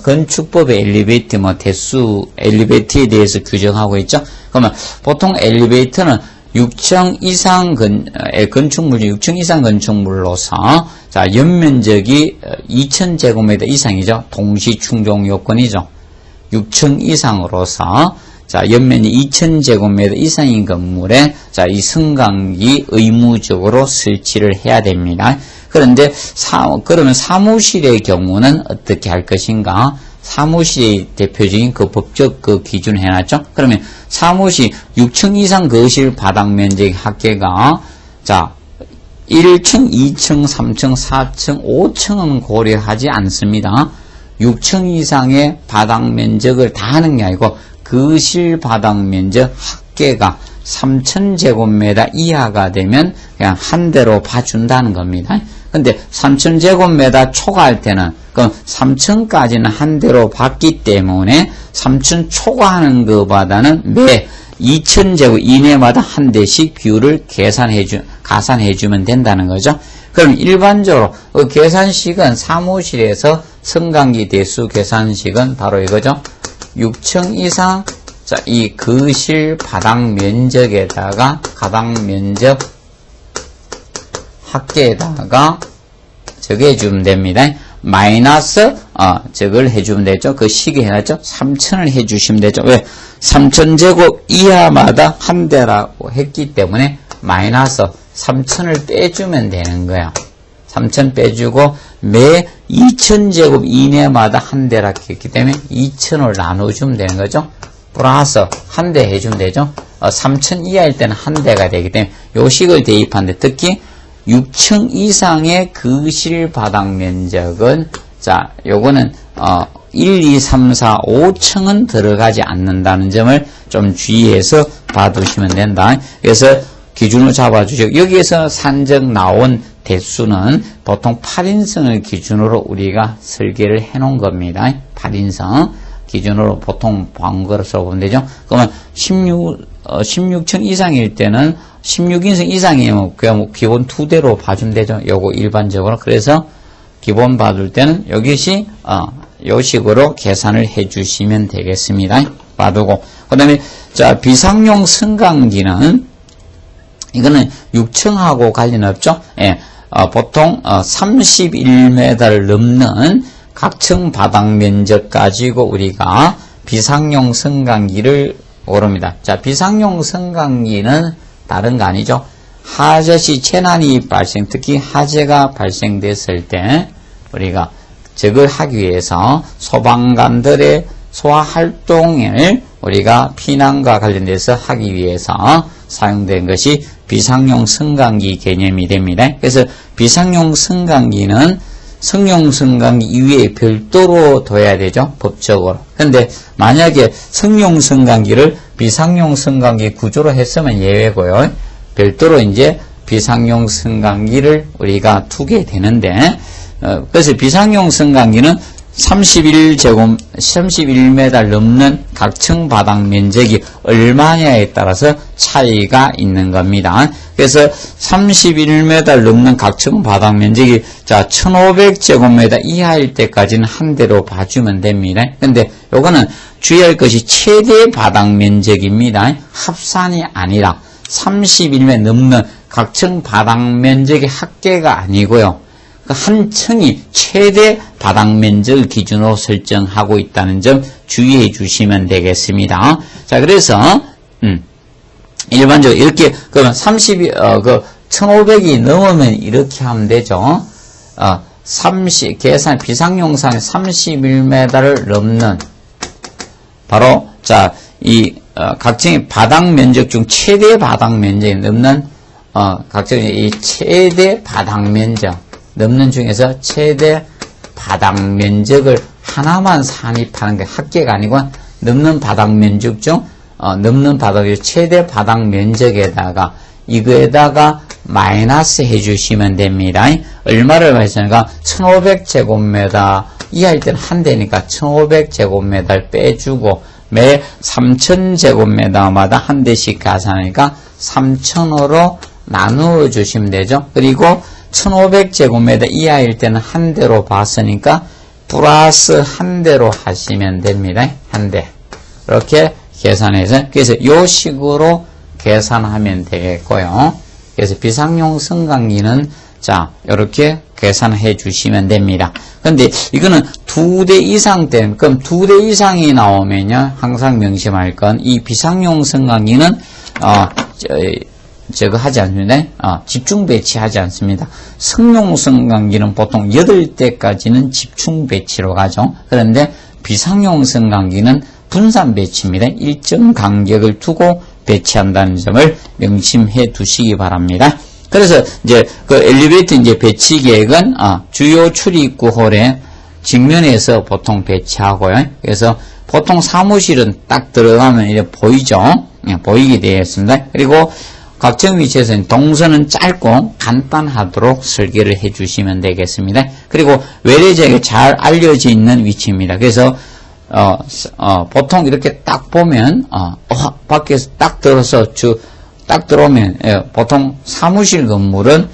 건축법의 엘리베이터, 대수 엘리베이터에 대해서 규정하고 있죠. 그러면 보통 엘리베이터는 6층 이상 건축물, 6층 이상 건축물로서, 연면적이 2000제곱미터 이상이죠. 동시 충족 요건이죠. 6층 이상으로서, 연면이 2000제곱미터 이상인 건물에, 이 승강기 의무적으로 설치를 해야 됩니다. 그런데, 그러면 사무실의 경우는 어떻게 할 것인가? 사무실의 대표적인 그 법적 그 기준 해놨죠? 그러면 사무실 6층 이상 거실 바닥 면적 합계가, 1층, 2층, 3층, 4층, 5층은 고려하지 않습니다. 6층 이상의 바닥 면적을 다 하는 게 아니고 거실 바닥 면적 합계가 3000제곱미터 이하가 되면 그냥 한 대로 봐준다는 겁니다. 근데 3000제곱미터 초과할 때는 그럼 3층까지는 한 대로 봤기 때문에 3층 초과하는 것보다는 매 2000제곱 이내마다 한 대씩 비율을 가산해주면 된다는 거죠. 그럼 일반적으로 그 계산식은 사무실에서 승강기 대수 계산식은 바로 이거죠. 6층 이상, 이 거실 바닥 면적에다가 가닥 면적 합계에다가 적어주면 됩니다. 마이너스, 저걸 해주면 되죠. 그 시계 해놨죠. 3000을 해주시면 되죠. 왜? 3000제곱 이하마다 한 대라고 했기 때문에 마이너스 3000을 빼주면 되는 거야. 3000 빼주고 매 2000제곱 이내마다 한 대라고 했기 때문에 2000을 나눠주면 되는 거죠. 플러스 한 대 해주면 되죠. 3000 이하일 때는 한 대가 되기 때문에 요 식을 대입하는데 특히 6층 이상의 거실 바닥 면적은 요거는 1, 2, 3, 4, 5층은 들어가지 않는다는 점을 좀 주의해서 봐두시면 된다. 그래서 기준을 잡아주시고 여기에서 산정 나온 대수는 보통 8인승을 기준으로 우리가 설계를 해놓은 겁니다. 8인승 기준으로 보통 방거를 써보면 되죠. 그러면 16층 이상일 때는 16인승 이상이면 그냥 기본 2대로 봐주면 되죠. 요거 일반적으로. 그래서 기본 봐줄 때는 여기시 요 식으로 계산을 해 주시면 되겠습니다. 봐두고. 그 다음에 비상용 승강기는 이거는 6층하고 관련 없죠. 예. 보통 31m를 넘는 각층 바닥 면적 가지고 우리가 비상용 승강기를 고릅니다. 비상용 승강기는 다른 거 아니죠. 화재시 재난이 특히 화재가 발생됐을 때 우리가 저걸 하기 위해서 소방관들의 소화활동을 우리가 피난과 관련돼서 하기 위해서 사용된 것이 비상용 승강기 개념이 됩니다. 그래서 비상용 승강기는 성용 승강기 이외에 별도로 둬야 되죠. 법적으로. 근데 만약에 성용 승강기를 비상용 승강기 구조로 했으면 예외고요. 별도로 이제 비상용 승강기를 우리가 두게 되는데, 그래서 비상용 승강기는 31m 넘는 각층 바닥 면적이 얼마냐에 따라서 차이가 있는 겁니다. 그래서 31m 넘는 각층 바닥 면적이 1500제곱미터 이하일 때까지는 한 대로 봐주면 됩니다. 근데 요거는 주의할 것이 최대 바닥 면적입니다. 합산이 아니라 31m 넘는 각층 바닥 면적의 합계가 아니고요. 한 층이 최대 바닥 면적을 기준으로 설정하고 있다는 점 주의해 주시면 되겠습니다. 자, 그래서 일반적으로 이렇게 그러면 1500이 넘으면 이렇게 하면 되죠. 계산 비상용상에 31m를 넘는 바로 자, 각층의 바닥 면적 중 최대 바닥 면적이 넘는 각층의 이 최대 바닥 면적 넘는 중에서 최대 바닥 면적을 하나만 산입하는 게 합계가 아니고 넘는 바닥 면적 중 넘는 바닥의 최대 바닥 면적에다가 이거에다가 마이너스 해주시면 됩니다. 얼마를 말했으니까 1500제곱미터 이하일 때는 한 대니까 1500제곱미터를 빼주고 매 3000제곱미터마다 한 대씩 가산하니까 3000으로 나누어 주시면 되죠. 그리고 1500제곱미터 이하일 때는 한 대로 봤으니까 플러스 한 대로 하시면 됩니다. 한 대. 이렇게 계산해서 그래서 요 식으로 계산하면 되겠고요. 그래서 비상용 승강기는 자 이렇게 계산해 주시면 됩니다. 근데 이거는 2대 이상 되면 그럼 2대 이상이 나오면요 항상 명심할 건 이 비상용 승강기는 저거 하지 않습니다. 집중 배치하지 않습니다. 승용 승강기는 보통 8대까지는 집중 배치로 가죠. 그런데 비상용 승강기는 분산 배치입니다. 일정 간격을 두고 배치한다는 점을 명심해 두시기 바랍니다. 그래서 이제 그 엘리베이터 이제 배치 계획은 주요 출입구 홀에 직면에서 보통 배치하고요. 그래서 보통 사무실은 딱 들어가면 이제 보이죠. 보이게 되어 있습니다. 그리고 각종 위치에서는 동선은 짧고 간단하도록 설계를 해 주시면 되겠습니다. 그리고 외래자에게 잘 알려져 있는 위치입니다. 그래서 보통 이렇게 딱 보면 밖에서 딱 들어오면 보통 사무실 건물은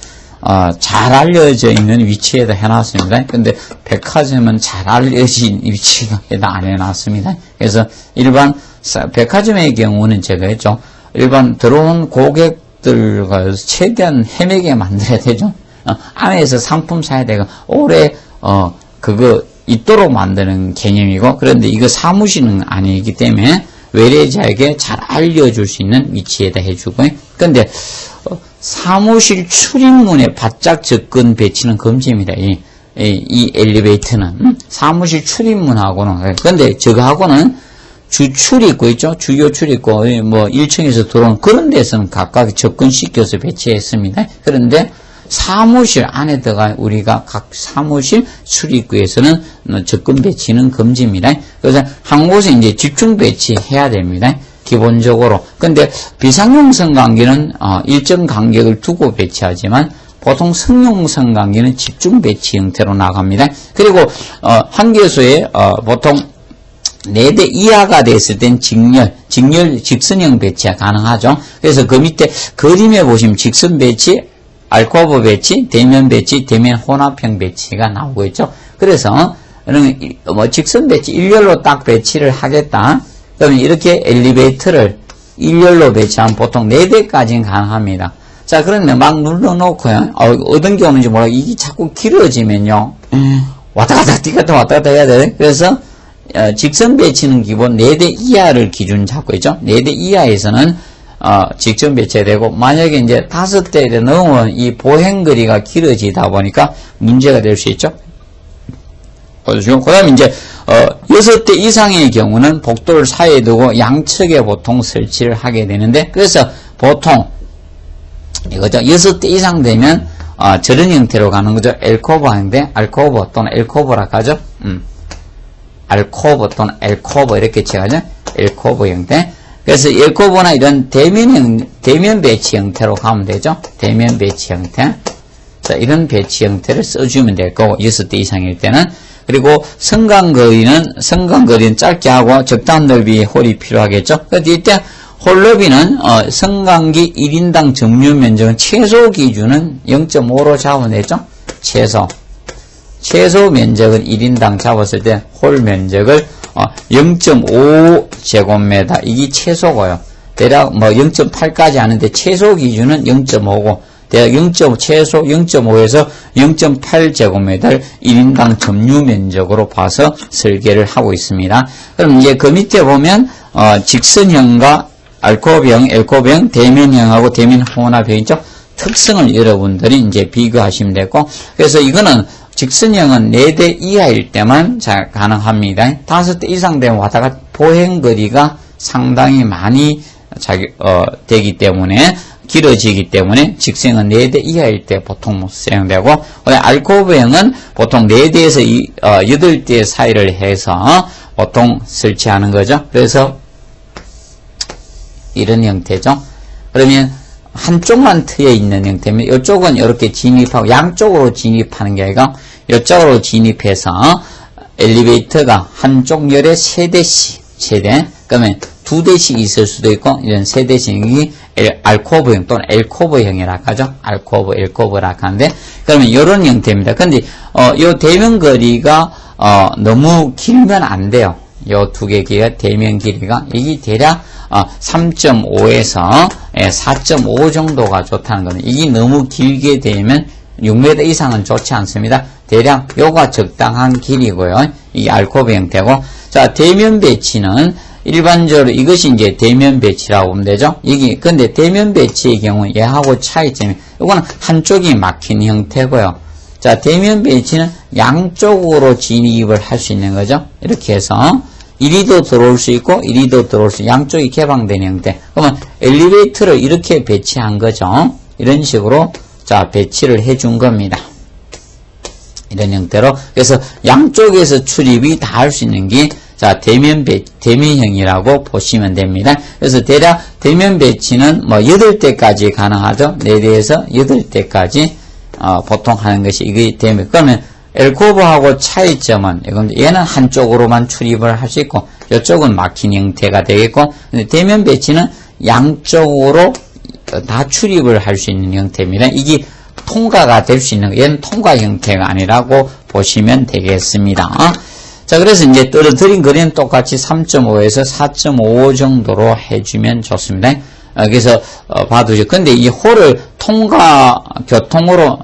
잘 알려져 있는 위치에다 해놨습니다. 근데 백화점은 잘 알려진 위치에다 안 해놨습니다. 그래서 일반 백화점의 경우는 제가 했죠. 일반 들어온 고객들과 최대한 헤매게 만들어야 되죠. 안에서 상품 사야 되고 오래 그거 있도록 만드는 개념이고, 그런데 이거 사무실은 아니기 때문에 외래자에게 잘 알려줄 수 있는 위치에다 해주고요. 근데 사무실 출입문에 바짝 접근 배치는 금지입니다. 이 엘리베이터는 사무실 출입문하고는. 근데 저거하고는 주 출입구 있죠? 주요 출입구 뭐 1층에서 들어오는 그런 데서는 각각 접근시켜서 배치했습니다. 그런데 사무실 안에 들어가 우리가 각 사무실 출입구에서는 접근 배치는 금지입니다. 그래서 한 곳에 이제 집중 배치해야 됩니다. 기본적으로. 근데 비상용 승강기는 일정 간격을 두고 배치하지만 보통 승용 승강기는 집중 배치 형태로 나갑니다. 그리고 한 개소에 보통 4대 이하가 됐을 땐 직선형 배치가 가능하죠. 그래서 그 밑에 그림에 보시면 직선 배치, 알코브 배치, 대면 배치, 대면 혼합형 배치가 나오고 있죠. 그래서 뭐 직선 배치 일렬로 딱 배치를 하겠다. 그러면 이렇게 엘리베이터를 일렬로 배치하면 보통 4대까지는 가능합니다. 자, 그러면 막 눌러놓고요. 어떤 게 오는지 몰라. 이게 자꾸 길어지면요. 왔다 갔다 뛰갔다 왔다 갔다 해야 돼. 그래서 직선 배치는 기본 4대 이하를 기준 잡고 있죠. 4대 이하에서는 직선 배치되고, 만약에 이제 5대를 넘으면 이 보행거리가 길어지다 보니까 문제가 될 수 있죠. 그 다음에 이제 6대 이상의 경우는 복도를 사이에 두고 양측에 보통 설치를 하게 되는데, 그래서 보통 이거죠. 6대 이상 되면 저런 형태로 가는 거죠. 엘코브 하는데 알코브 또는 엘코브라 하죠. 알코브 또는 엘코브 이렇게 치하죠. 엘코브 형태. 그래서 엘코브나 이런 대면 배치 형태로 가면 되죠. 대면 배치 형태. 자, 이런 배치 형태를 써주면 될 거고, 6대 이상일 때는. 그리고 성간거리는 짧게 하고 적당한 넓이의 홀이 필요하겠죠. 그래서 이때 홀 너비는 성간기 1인당 점유 면적은 최소 기준은 0.5로 잡으면 되죠. 최소 면적은 1인당 잡았을 때 홀 면적을 0.5제곱미터 이게 최소고요. 대략 뭐 0.8까지 하는데 최소 기준은 0.5고 대략 최소 0.5에서 0.8제곱미터를 1인당 점유 면적으로 봐서 설계를 하고 있습니다. 그럼 이제 그 밑에 보면 직선형과 알코브형, 엘코브형, 대면형하고 대면 혼합형 있죠? 특성을 여러분들이 이제 비교하시면 되고, 그래서 이거는 직선형은 4대 이하일 때만 가능합니다. 5대 이상 되면 왔다가 보행거리가 상당히 많이 되기 때문에, 길어지기 때문에 직선형은 4대 이하일 때 보통 사용되고, 알코브형은 보통 4대에서 8대 사이를 해서 보통 설치하는 거죠. 그래서 이런 형태죠. 그러면 한쪽만 트여 있는 형태면 이쪽은 이렇게 진입하고 양쪽으로 진입하는 게 아니라 이쪽으로 진입해서 엘리베이터가 한쪽 열에 3대씩 최대, 그러면 2대씩 있을 수도 있고 이런 3대씩이 알코브형 또는 엘코브형이라고 하죠. 알코브, 엘코브라고 하는데, 그러면 이런 형태입니다. 근데 요 대면 거리가 너무 길면 안 돼요. 요 두 개 길이가 대면 길이가 이게 대략 3.5에서 4.5 정도가 좋다는 거는, 이게 너무 길게 되면 6m 이상은 좋지 않습니다. 대략 요가 적당한 길이고요. 이게 알코브 형태고, 자, 대면 배치는 일반적으로 이것이 이제 대면 배치라고 보면 되죠. 이게 근데 대면 배치의 경우 얘하고 차이점이, 이거는 한쪽이 막힌 형태고요. 자, 대면 배치는 양쪽으로 진입을 할 수 있는 거죠. 이렇게 해서 이리도 들어올 수 있고 이리도 들어올 수 있고 양쪽이 개방된 형태. 그러면 엘리베이터를 이렇게 배치한 거죠. 이런 식으로 자 배치를 해준 겁니다. 이런 형태로. 그래서 양쪽에서 출입이 다 할 수 있는 게 자 대면형이라고 보시면 됩니다. 그래서 대략 대면 배치는 뭐 8대까지 가능하죠. 4대에서 8대까지 보통 하는 것이 이게 대면. 그러면 엘코브하고 차이점은 얘는 한쪽으로만 출입을 할 수 있고 이쪽은 막힌 형태가 되겠고, 근데 대면 배치는 양쪽으로 다 출입을 할 수 있는 형태입니다. 이게 통과가 될 수 있는, 얘는 통과 형태가 아니라고 보시면 되겠습니다. 자, 그래서 이제 떨어뜨린 거리는 똑같이 3.5에서 4.5 정도로 해주면 좋습니다. 그래서 봐두죠. 근데 이 홀을 통과 교통으로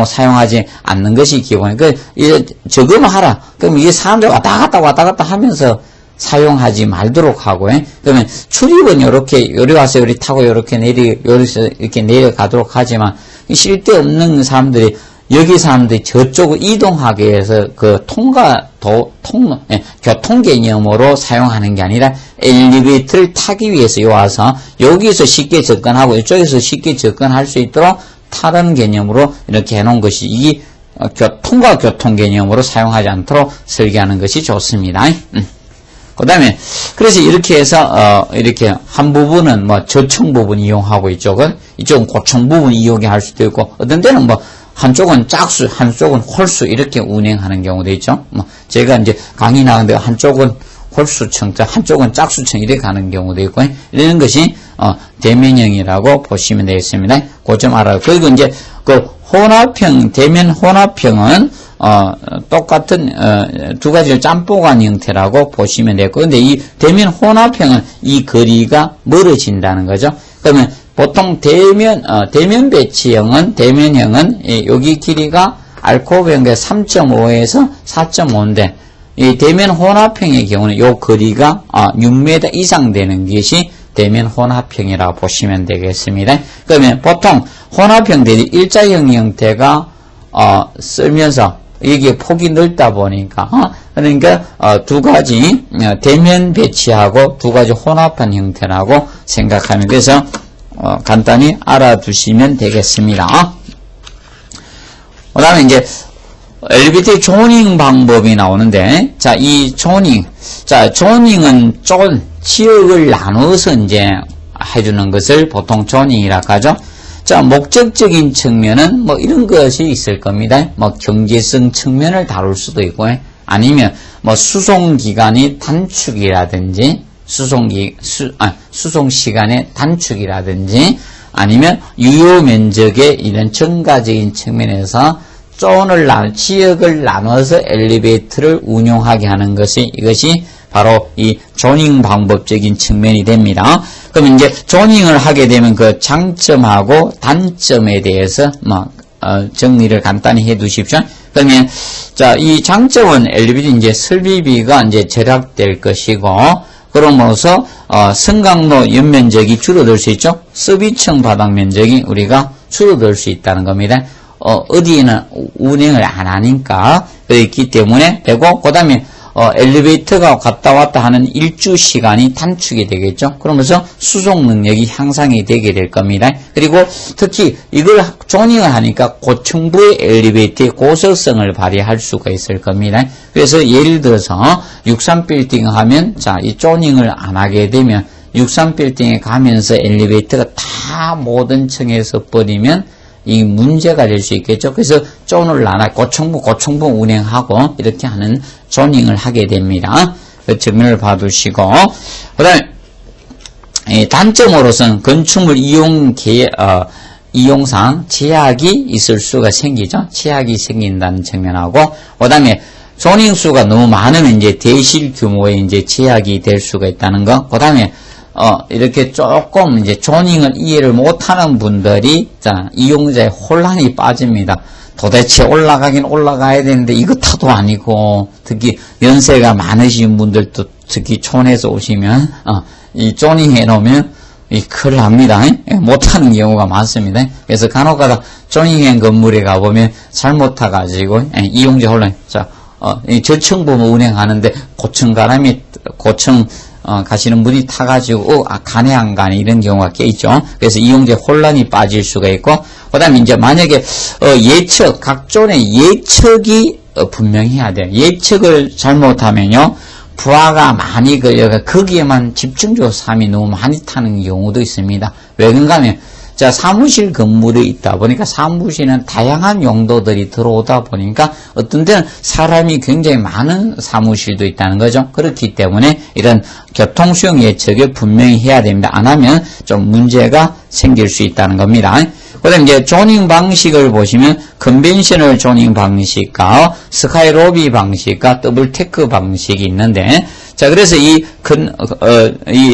사용하지 않는 것이 기본이고, 이제 적응하라. 그럼 이게 사람들 왔다 갔다 하면서 사용하지 말도록 하고요. 그러면 출입은 요리 와서 요리 타고 요렇게 요리서 이렇게 내려가도록 하지만, 쉴 데 없는 사람들이 여기 사람들이 저쪽으로 이동하기 위해서 그 교통 개념으로 사용하는 게 아니라 엘리베이터를 타기 위해서 와서 여기서 쉽게 접근하고 이쪽에서 쉽게 접근할 수 있도록 타는 개념으로 이렇게 해놓은 것이, 이게 통과 교통 개념으로 사용하지 않도록 설계하는 것이 좋습니다. 그 다음에 그래서 이렇게 해서 이렇게 한 부분은 뭐 저층 부분 이용하고 이쪽은 고층 부분 이용할 수도 있고, 어떤 때는 뭐 한쪽은 짝수, 한쪽은 홀수 이렇게 운행하는 경우도 있죠. 뭐 제가 이제 강의 나가는데 한쪽은 홀수층, 한쪽은 짝수층 이렇게 가는 경우도 있고, 이런 것이 대면형이라고 보시면 되겠습니다. 그 점 알아요. 그리고 이제 그 혼합형, 대면 혼합형은 똑같은 두 가지 짬뽕한 형태라고 보시면 되고, 근데 이 대면 혼합형은 이 거리가 멀어진다는 거죠. 그러면 보통 대면 배치형은, 대면형은 여기 길이가 알코브형의 3.5에서 4.5인데, 이 대면 혼합형의 경우는 요 거리가 6m 이상 되는 것이 대면 혼합형이라고 보시면 되겠습니다. 그러면 보통 혼합형들이 일자형 형태가 쓰면서 이게 폭이 넓다 보니까 그러니까 두 가지 대면 배치하고 두 가지 혼합한 형태라고 생각하면, 그래서 간단히 알아두시면 되겠습니다. 그 다음에 이제 엘리베이터 조닝 방법이 나오는데, 자, 이 조닝. 자, 조닝은 지역을 나눠서 이제 해주는 것을 보통 조닝이라고 하죠. 자, 목적적인 측면은 뭐 이런 것이 있을 겁니다. 뭐 경제성 측면을 다룰 수도 있고, 아니면 뭐 수송기간의 단축이라든지, 수송 시간의 단축이라든지, 아니면 유효 면적의 이런 증가적인 측면에서 지역을 나눠서 엘리베이터를 운용하게 하는 것이, 이것이 바로 이 조닝 방법적인 측면이 됩니다. 그럼 이제 조닝을 하게 되면 그 장점하고 단점에 대해서 정리를 간단히 해 두십시오. 그러면 자, 이 장점은 엘리베이터 이제 설비비가 이제 절약될 것이고, 그러므로서 승강로 연면적이 줄어들 수 있죠. 서비층 바닥 면적이 우리가 줄어들 수 있다는 겁니다. 어디에는 운행을 안 하니까 그렇기 때문에 되고, 그다음에 엘리베이터가 갔다 왔다 하는 일주 시간이 단축이 되겠죠. 그러면서 수송 능력이 향상이 되게 될 겁니다. 그리고 특히 이걸 조닝을 하니까 고층부의 엘리베이터의 고속성을 발휘할 수가 있을 겁니다. 그래서 예를 들어서 63빌딩 하면, 자, 이 조닝을 안 하게 되면 63빌딩에 가면서 엘리베이터가 다 모든 층에서 버리면 이 문제가 될 수 있겠죠. 그래서 존을 나눠 고층부 운행하고 이렇게 하는 조닝을 하게 됩니다. 그 측면을 봐두시고, 그 다음에 단점으로서는 건축물 이용상 제약이 있을 수가 생기죠. 제약이 생긴다는 측면하고, 그 다음에 조닝 수가 너무 많으면 이제 대실 규모의 이제 제약이 될 수가 있다는 거. 그 다음에 이렇게 조금 이제 조닝을 이해를 못하는 분들이, 자, 이용자의 혼란이 빠집니다. 도대체 올라가긴 올라가야 되는데 이것도 아니고, 특히 연세가 많으신 분들도 특히 촌에서 오시면, 이 조닝 해놓으면, 큰일 납니다. 못하는 경우가 많습니다. 그래서 간혹가다 조닝형 건물에 가보면 잘못타가지고, 이용자 혼란, 자, 이 저층 보면 운행하는데 고층 가시는 분이 타가지고, 가네 안 가네 이런 경우가 꽤 있죠. 그래서 이용자 혼란이 빠질 수가 있고, 그 다음에 이제 만약에, 각종의 예측이 분명히 해야 돼요. 예측을 잘못하면요, 부하가 많이 걸려가 거기에만 집중적으로 사람이 너무 많이 타는 경우도 있습니다. 왜 그런가 하면, 자, 사무실 건물이 있다 보니까 사무실은 다양한 용도들이 들어오다 보니까 어떤 때는 사람이 굉장히 많은 사무실도 있다는 거죠. 그렇기 때문에 이런 교통수용 예측을 분명히 해야 됩니다. 안 하면 좀 문제가 생길 수 있다는 겁니다. 그 다음에 이제 조닝 방식을 보시면 컨벤셔널 조닝 방식과 스카이로비 방식과 더블 테크 방식이 있는데, 자, 그래서 이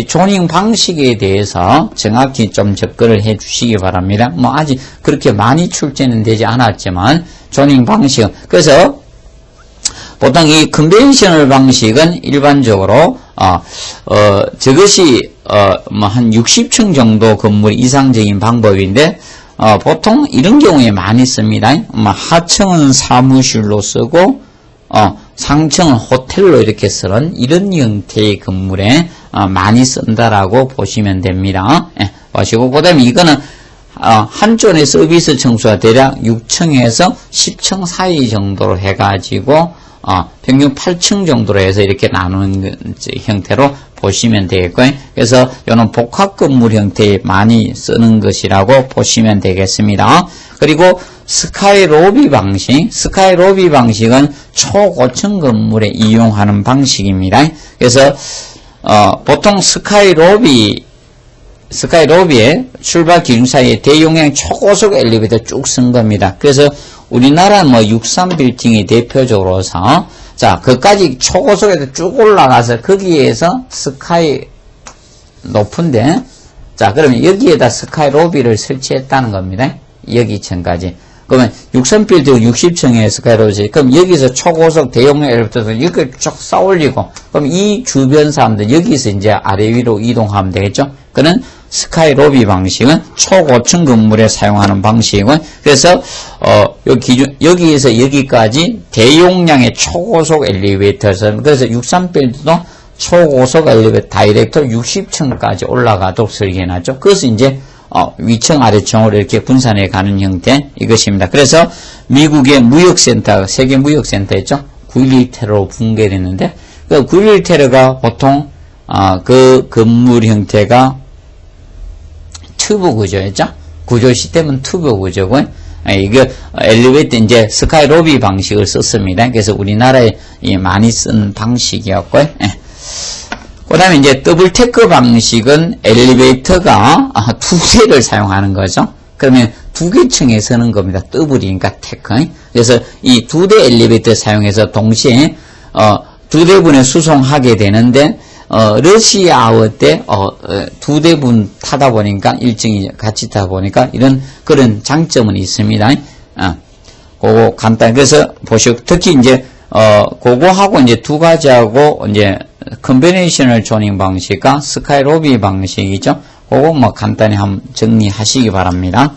조닝 방식에 대해서 정확히 좀 접근을 해 주시기 바랍니다. 아직 그렇게 많이 출제는 되지 않았지만, 조닝 방식은. 그래서, 보통 이 컨벤셔널 방식은 일반적으로, 저것이, 한 60층 정도 건물 이상적인 방법인데, 보통 이런 경우에 많이 씁니다. 하층은 사무실로 쓰고, 상층은 호텔로 이렇게 쓰는 이런 형태의 건물에 많이 쓴다라고 보시면 됩니다. 보시고, 그 다음에 이거는 한쪽의 서비스 층수가 대략 6층에서 10층 사이 정도로 해가지고 평균 8층 정도로 해서 이렇게 나누는 형태로 보시면 되겠고요. 그래서 이는 복합 건물 형태에 많이 쓰는 것이라고 보시면 되겠습니다. 그리고 스카이로비 방식은 초고층 건물에 이용하는 방식입니다. 그래서 보통 스카이로비의 출발 기준사이에 대용량 초고속 엘리베이터 쭉 쓴 겁니다. 그래서 우리나라 63빌딩이 대표적으로서, 자, 그까지 초고속에서 쭉 올라가서 거기에서 스카이 높은데, 자, 그러면 여기에다 스카이로비를 설치했다는 겁니다. 여기층까지. 그러면 63빌딩 60층에 스카이로비, 그럼 여기서 초고속 대용량 엘리베이터에서 여기 쭉 쌓아올리고, 그럼 이 주변 사람들 여기서 이제 아래 위로 이동하면 되겠죠? 그는 스카이로비 방식은 초고층 건물에 사용하는 방식이고, 그래서 여기에서 여기까지 대용량의 초고속 엘리베이터에서, 그래서 63빌딩도 초고속 엘리베이터 다이렉트 60층까지 올라가도록 설계해놨죠. 그래서 이제 위층 아래층으로 이렇게 분산해 가는 형태 이것입니다. 그래서 미국의 무역센터, 세계 무역센터 있죠. 9.11 테러로 붕괴됐는데, 그 9.11 테러가 보통 그 건물 형태가 튜브 구조였죠. 구조 시스템은 튜브 구조고, 이거 엘리베이터 이제 스카이로비 방식을 썼습니다. 그래서 우리나라에 많이 쓴 방식이었고요. 그 다음에 이제 더블 테크 방식은 엘리베이터가 두 대를 사용하는 거죠. 그러면 두 개 층에 서는 겁니다. 더블이니까 테크. 그래서 이 두 대 엘리베이터 사용해서 동시에 두 대분에 수송하게 되는데 러시아어 때 두 대분 타다 보니까 일정이 같이 타다 보니까 이런 그런 장점은 있습니다. 그거 간단. 그래서 보시고 특히 이제 그거하고 이제 두 가지하고 이제 컨베네이셔널 조닝 방식과 스카이로비 방식이죠. 그거 뭐 간단히 한번 정리하시기 바랍니다.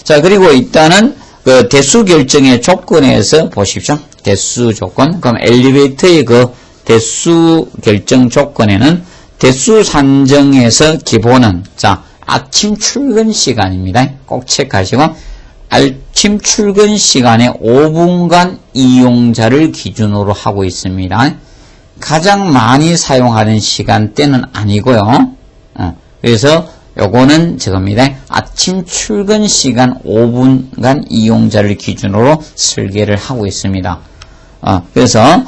자, 그리고 일단은 그 대수 결정의 조건에서 보십시오. 대수 조건. 그럼 엘리베이터의 그 대수 결정 조건에는 대수 산정에서 기본은 자, 아침 출근 시간입니다. 꼭 체크하시고 아침 출근 시간에 5분간 이용자를 기준으로 하고 있습니다. 가장 많이 사용하는 시간대는 아니고요. 그래서 요거는 저겁니다. 아침 출근 시간 5분간 이용자를 기준으로 설계를 하고 있습니다. 그래서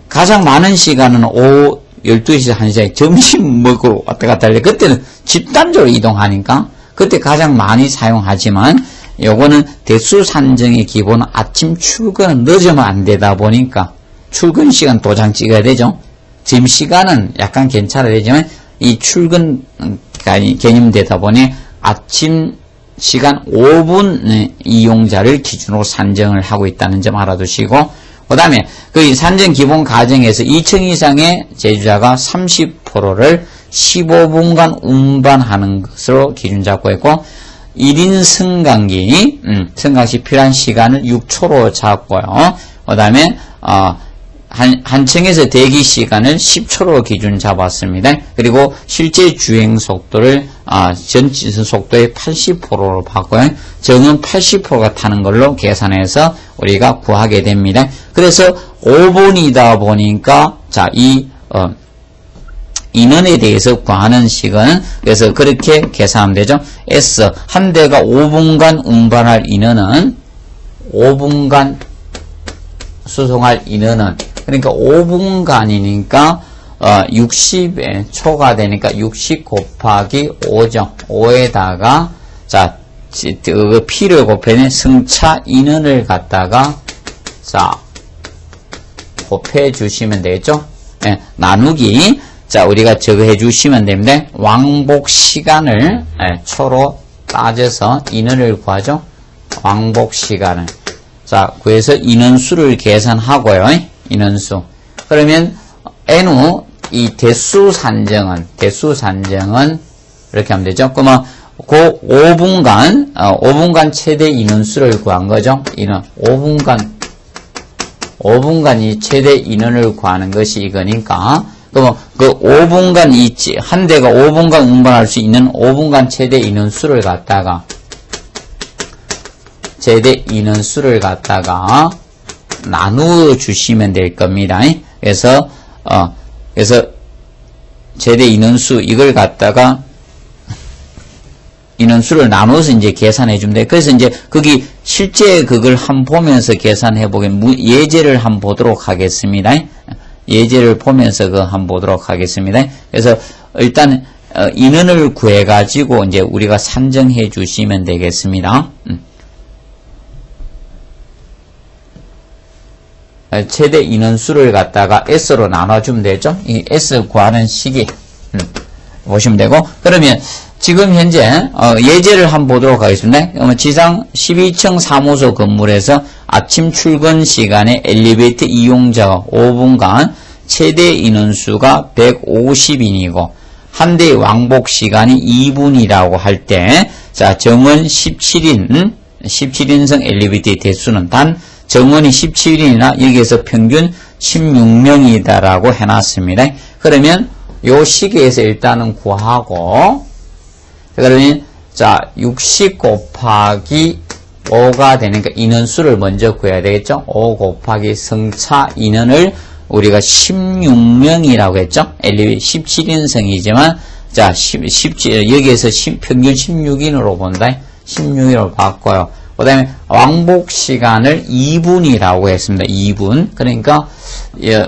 가장 많은 시간은 오후 12시, 1시에 점심 먹으러 왔다 갔다 할 때 그때는 집단적으로 이동하니까 그때 가장 많이 사용하지만 요거는 대수 산정의 기본은 아침 출근은 늦으면 안 되다 보니까 출근 시간 도장 찍어야 되죠. 지금 시간은 약간 괜찮아야 되지만 이 출근 개념되다 보니 아침 시간 5분 이용자를 기준으로 산정을 하고 있다는 점 알아두시고 그 다음에 그 산정 기본 가정에서 2층 이상의 제주자가 30%를 15분간 운반하는 것으로 기준 잡고 있고 1인 승강기, 승강시 필요한 시간을 6초로 잡고요. 그 다음에 한 층에서 대기 시간을 10초로 기준 잡았습니다. 그리고 실제 주행 속도를 전지선 속도의 80%로 바꿔요. 정은 80%가 타는 걸로 계산해서 우리가 구하게 됩니다. 그래서 5분이다 보니까 자, 이 인원에 대해서 구하는 시간은 그래서 그렇게 계산하면 되죠. S 한 대가 5분간 운반할 인원은 5분간 수송할 인원은 그러니까 5분간이니까 60에 초가 되니까 60 곱하기 5죠. 5에다가 자, 그 P를 곱해낸 승차 인원을 갖다가 자, 곱해 주시면 되겠죠. 네, 나누기 자, 우리가 저거 해 주시면 됩니다. 왕복 시간을 초로 따져서 인원을 구하죠. 왕복 시간을 자, 구해서 인원수를 계산하고요. 인원수. 그러면 N후 이 대수 산정은 이렇게 하면 되죠. 그러면 그 5분간 최대 인원수를 구한 거죠. 인원 5분간이 최대 인원을 구하는 것이 이거니까 그러면 그 5분간 한 대가 5분간 운반할 수 있는 5분간 최대 인원수를 갖다가 나누어 주시면 될 겁니다. 그래서 최대 인원수 이걸 갖다가 인원수를 나눠서 이제 계산해 주면 돼. 그래서 이제 거기 실제 그걸 한번 보면서 계산해 보겠습니다. 예제를 한번 보도록 하겠습니다. 예제를 보면서 한번 보도록 하겠습니다. 그래서 일단 인원을 구해 가지고 이제 우리가 산정해 주시면 되겠습니다. 최대 인원수를 갖다가 S로 나눠주면 되죠. 이 S 구하는 시기 보시면 되고 그러면 지금 현재 예제를 한번 보도록 하겠습니다. 그러면 지상 12층 사무소 건물에서 아침 출근 시간에 엘리베이터 이용자가 5분간 최대 인원수가 150인이고 한 대의 왕복 시간이 2분이라고 할 때 자, 정원 17인승 엘리베이터의 대수는 단 정원이 17인이나 여기에서 평균 16명이다라고 해놨습니다. 그러면 요 시기에서 일단은 구하고 그러면 자 60 곱하기 5가 되니까 인원수를 먼저 구해야 되겠죠. 5 곱하기 승차 인원을 우리가 16명이라고 했죠. 엘리베이터 17인승이지만 자 여기에서 평균 16인으로 본다. 16인으로 바꿔요. 그 다음에 왕복 시간을 2분이라고 했습니다. 2분. 그러니까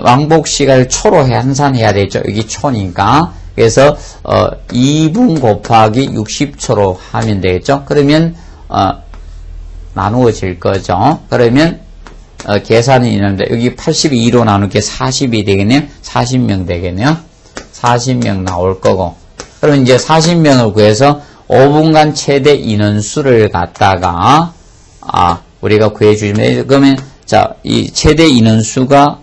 왕복 시간을 초로 환산해야 되죠. 여기 초니까. 그래서 2분 곱하기 60초로 하면 되겠죠. 그러면 나누어질 거죠. 그러면 계산이 있는데 여기 82로 나누게 40이 되겠네요. 40명 되겠네요. 40명 나올 거고. 그럼 이제 40명을 구해서 5분간 최대 인원수를 갖다가 우리가 구해주시면 그러면 자, 이 최대 인원수가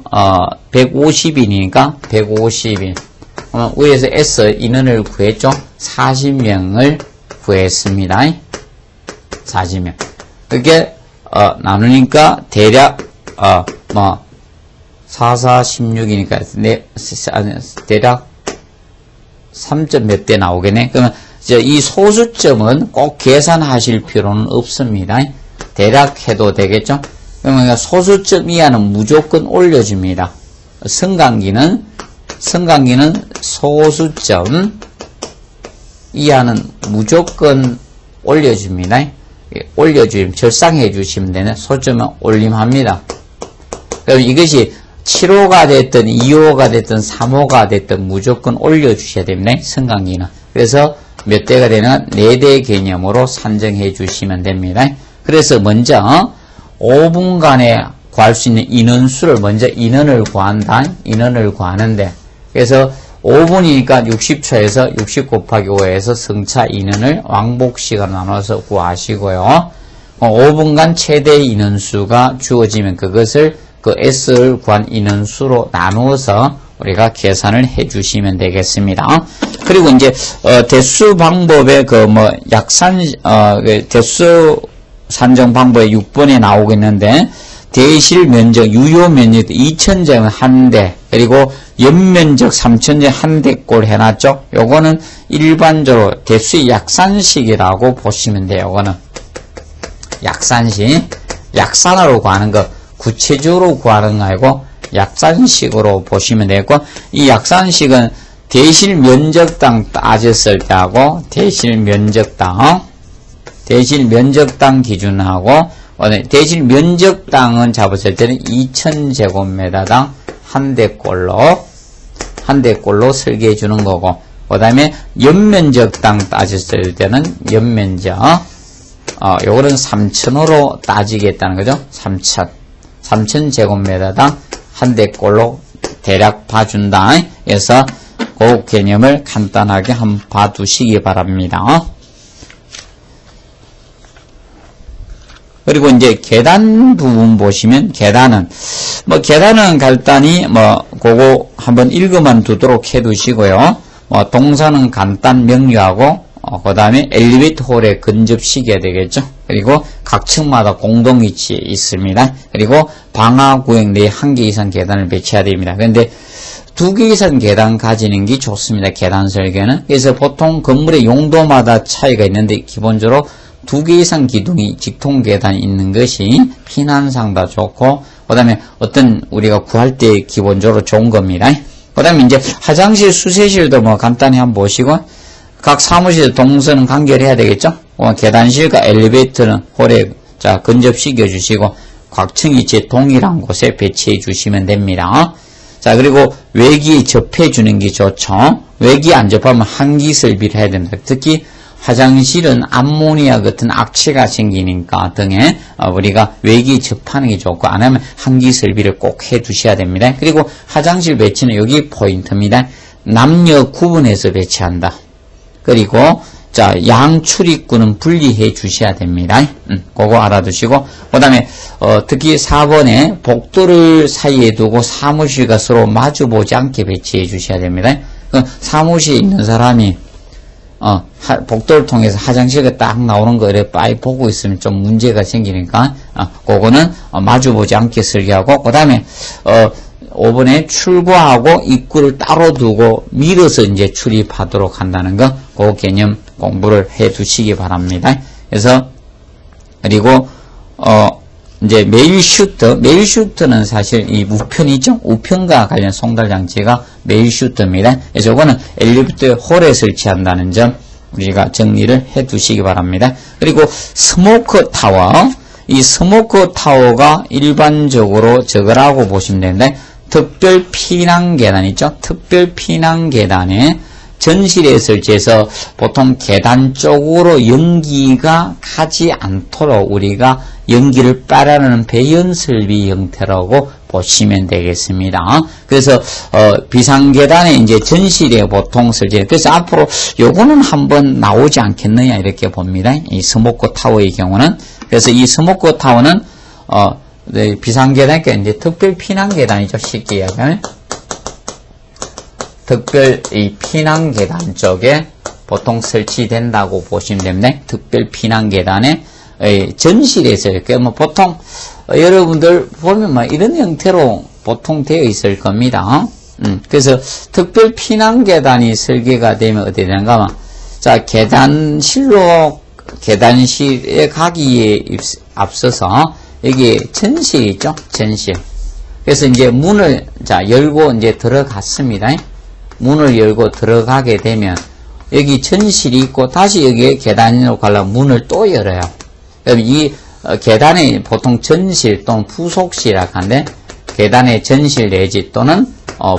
150인이니까 150인. 위에서 S 인원을 구했죠. 40명을 구했습니다. 40명. 그게 나누니까 대략 4, 4, 16이니까 대략 3점 몇 대 나오겠네. 그러면 이 소수점은 꼭 계산하실 필요는 없습니다. 대략 해도 되겠죠. 그러면 소수점 이하는 무조건 올려줍니다. 승강기는 소수점 이하는 무조건 올려줍니다. 올려주면 절상해 주시면 되는 소점은 올림합니다. 그럼 이것이 7호가 됐든 2호가 됐든 3호가 됐든 무조건 올려주셔야 됩니다. 승강기는. 그래서 몇 대가 되는 4대 개념으로 산정해 주시면 됩니다. 그래서 먼저 5분간에 구할 수 있는 인원수를 먼저 인원을 구한다. 인원을 구하는데 그래서 5분이니까 60초에서 60 곱하기 5에서 승차 인원을 왕복시간 나눠서 구하시고요. 5분간 최대 인원수가 주어지면 그것을 그 S를 구한 인원수로 나누어서 우리가 계산을 해 주시면 되겠습니다. 그리고 이제 대수 방법의 대수 산정 방법의 6번에 나오겠는데 대실 면적 유효 면적 2000점 한 대 그리고 연면적 3000점 한 대꼴 해놨죠. 요거는 일반적으로 대수의 약산식이라고 보시면 돼요. 요거는 약산식 약산으로 구하는 거 구체적으로 구하는 거 아니고 약산식으로 보시면 되고 이 약산식은 대실 면적당 따졌을 때하고 대실 면적당 기준하고 대실 면적당은 잡았을 때는 2000제곱미터당 한 대꼴로 설계해 주는 거고 그 다음에 연면적당 따졌을 때는 연면적 요거는 3000으로 따지겠다는 거죠. 3000제곱미터당 한 대꼴로 대략 봐준다. 그래서 그 개념을 간단하게 한번 봐두시기 바랍니다. 그리고 이제 계단 부분 보시면 계단은 간단히 그거 한번 읽어만 두도록 해두시고요. 동사는 간단 명료하고 그 다음에 엘리베이터 홀에 근접시켜야 되겠죠. 그리고 각 층마다 공동위치에 있습니다. 그리고 방화구역 내에 1개 이상 계단을 배치해야 됩니다. 그런데 2개 이상 계단 가지는 게 좋습니다. 계단 설계는. 그래서 보통 건물의 용도마다 차이가 있는데 기본적으로 2개 이상 기둥이 직통 계단이 있는 것이 피난상도 좋고 그 다음에 어떤 우리가 구할 때 기본적으로 좋은 겁니다. 그 다음에 이제 화장실, 수세실도 간단히 한번 보시고 각 사무실 동선은 간결해야 되겠죠. 계단실과 엘리베이터는 홀에 근접시켜 주시고 각 층위치에 동일한 곳에 배치해 주시면 됩니다. 자, 그리고 외기에 접해 주는 게 좋죠. 외기에 안 접하면 한기 설비를 해야 됩니다. 특히 화장실은 암모니아 같은 악취가 생기니까 등에 우리가 외기에 접하는 게 좋고 안 하면 한기 설비를 꼭 해 두셔야 됩니다. 그리고 화장실 배치는 여기 포인트입니다. 남녀 구분해서 배치한다. 그리고 양 출입구는 분리해 주셔야 됩니다. 그거 알아두시고 그 다음에 특히 4번에 복도를 사이에 두고 사무실과 서로 마주보지 않게 배치해 주셔야 됩니다. 사무실에 있는 사람이 복도를 통해서 화장실에 딱 나오는 거 이렇게 빠이 보고 있으면 좀 문제가 생기니까 그거는 마주보지 않게 설계하고 그 다음에 5번에 출구하고 입구를 따로 두고 밀어서 이제 출입하도록 한다는 거, 그 개념 공부를 해 두시기 바랍니다. 그래서, 그리고, 이제 메일 슈터는 사실 이 우편이죠? 우편과 관련 송달 장치가 메일 슈터입니다. 그래서 이거는 엘리베이터 홀에 설치한다는 점 우리가 정리를 해 두시기 바랍니다. 그리고 스모크 타워. 이 스모크 타워가 일반적으로 저거라고 보시면 되는데, 특별 피난 계단 있죠? 특별 피난 계단에 전실에 설치해서 보통 계단 쪽으로 연기가 가지 않도록 우리가 연기를 빨아내는 배연설비 형태라고 보시면 되겠습니다. 그래서 비상계단에 이제 전실에 보통 설치. 그래서 앞으로 요거는 한번 나오지 않겠느냐 이렇게 봅니다. 이 스모크 타워의 경우는. 그래서 이 스모크 타워는 네, 비상계단이니까 이제 특별 피난계단이죠. 쉽게 이야기하면 특별 이 피난계단 쪽에 보통 설치된다고 보시면 됩니다. 특별 피난계단에 전실에서 이렇게 뭐 보통 여러분들 보면 뭐 이런 형태로 보통 되어 있을 겁니다. 그래서 특별 피난계단이 설계가 되면 어떻게 되는가 하면 자 계단실에 가기에 앞서서 여기 전실이 있죠. 전실. 그래서 이제 문을 자 열고 이제 들어갔습니다. 문을 열고 들어가게 되면 여기 전실이 있고 다시 여기에 계단으로 가려면 문을 또 열어요. 그럼 이 계단에 보통 전실 또는 부속실이라고 하는데 계단의 전실 내지 또는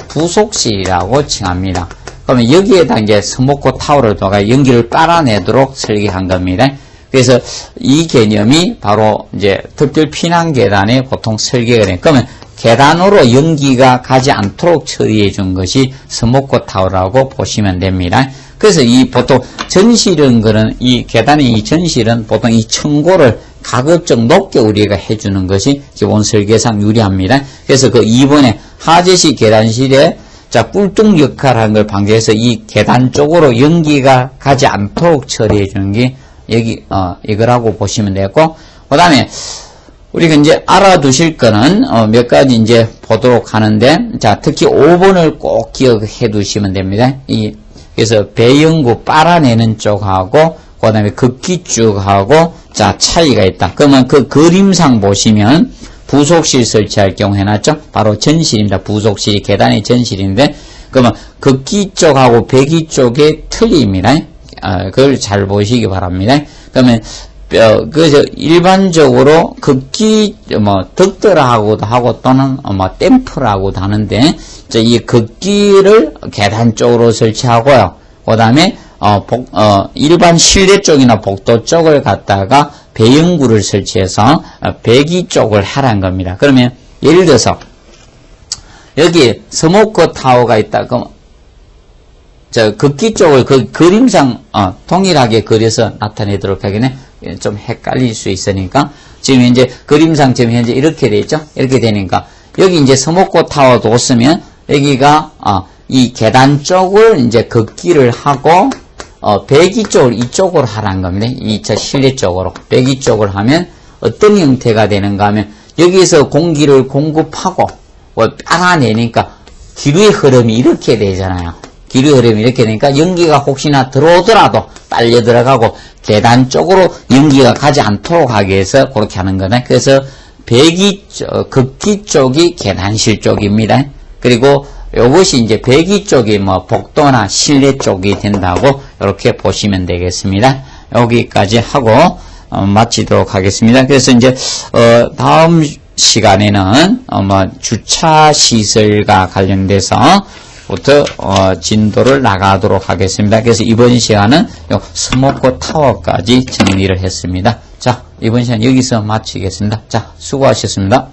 부속실이라고 칭합니다. 그러면 여기에다 이제 스모크 타워를 둬가 연기를 빨아내도록 설계한 겁니다. 그래서 이 개념이 바로 이제 특별 피난 계단에 보통 설계가 된. 그러면 계단으로 연기가 가지 않도록 처리해 준 것이 스모크 타워라고 보시면 됩니다. 그래서 이 보통 전실은 그런 이 계단의 이 전실은 보통 이 층고를 가급적 높게 우리가 해주는 것이 기본 설계상 유리합니다. 그래서 그 2번에 하재식 계단실에 자 꿀뚝 역할하는 걸 방지해서 이 계단 쪽으로 연기가 가지 않도록 처리해 주는 게 여기 이거라고 보시면 되겠고, 그다음에 우리가 이제 알아두실 거는 몇 가지 이제 보도록 하는데, 자 특히 5번을 꼭 기억해 두시면 됩니다. 그래서 배연구 빨아내는 쪽하고 그다음에 급기 쪽하고 자 차이가 있다. 그러면 그 그림상 보시면 부속실 설치할 경우 해놨죠. 바로 전실입니다. 부속실이 계단의 전실인데, 그러면 급기 쪽하고 배기 쪽의 틀입니다. 그걸 잘 보시기 바랍니다. 그러면 그래서 일반적으로 급기 덕더라고도 하고 또는 댐프라고도 하는데 이 급기를 계단 쪽으로 설치하고요. 그다음에 일반 실내 쪽이나 복도 쪽을 갖다가 배연구를 설치해서 배기 쪽을 하라는 겁니다. 그러면 예를 들어서 여기 스모크 타워가 있다. 그럼 저 급기 쪽을 그 그림상 동일하게 그려서 나타내도록 하겠네. 좀 헷갈릴 수 있으니까 지금 현재 그림상 지금 현재 이렇게 돼 있죠. 이렇게 되니까 여기 이제 스모크 타워 뒀으면 여기가 이 계단 쪽을 이제 급기를 하고 배기 쪽을 이쪽으로 하라는 겁니다. 저 실내 쪽으로 배기 쪽을 하면 어떤 형태가 되는가 하면 여기서 공기를 공급하고 빨아내니까 기류의 흐름이 이렇게 되잖아요. 기류의 흐름이 이렇게 되니까 연기가 혹시나 들어오더라도 빨려 들어가고 계단 쪽으로 연기가 가지 않도록 하기 위해서 그렇게 하는 거네. 그래서 급기 쪽이 계단실 쪽입니다. 그리고 요것이 이제 배기 쪽이 복도나 실내 쪽이 된다고 이렇게 보시면 되겠습니다. 여기까지 하고 마치도록 하겠습니다. 그래서 이제 다음 시간에는 주차 시설과 관련돼서 부터 진도를 나가도록 하겠습니다. 그래서 이번 시간은 스모크 타워까지 정리를 했습니다. 자, 이번 시간 여기서 마치겠습니다. 자, 수고하셨습니다.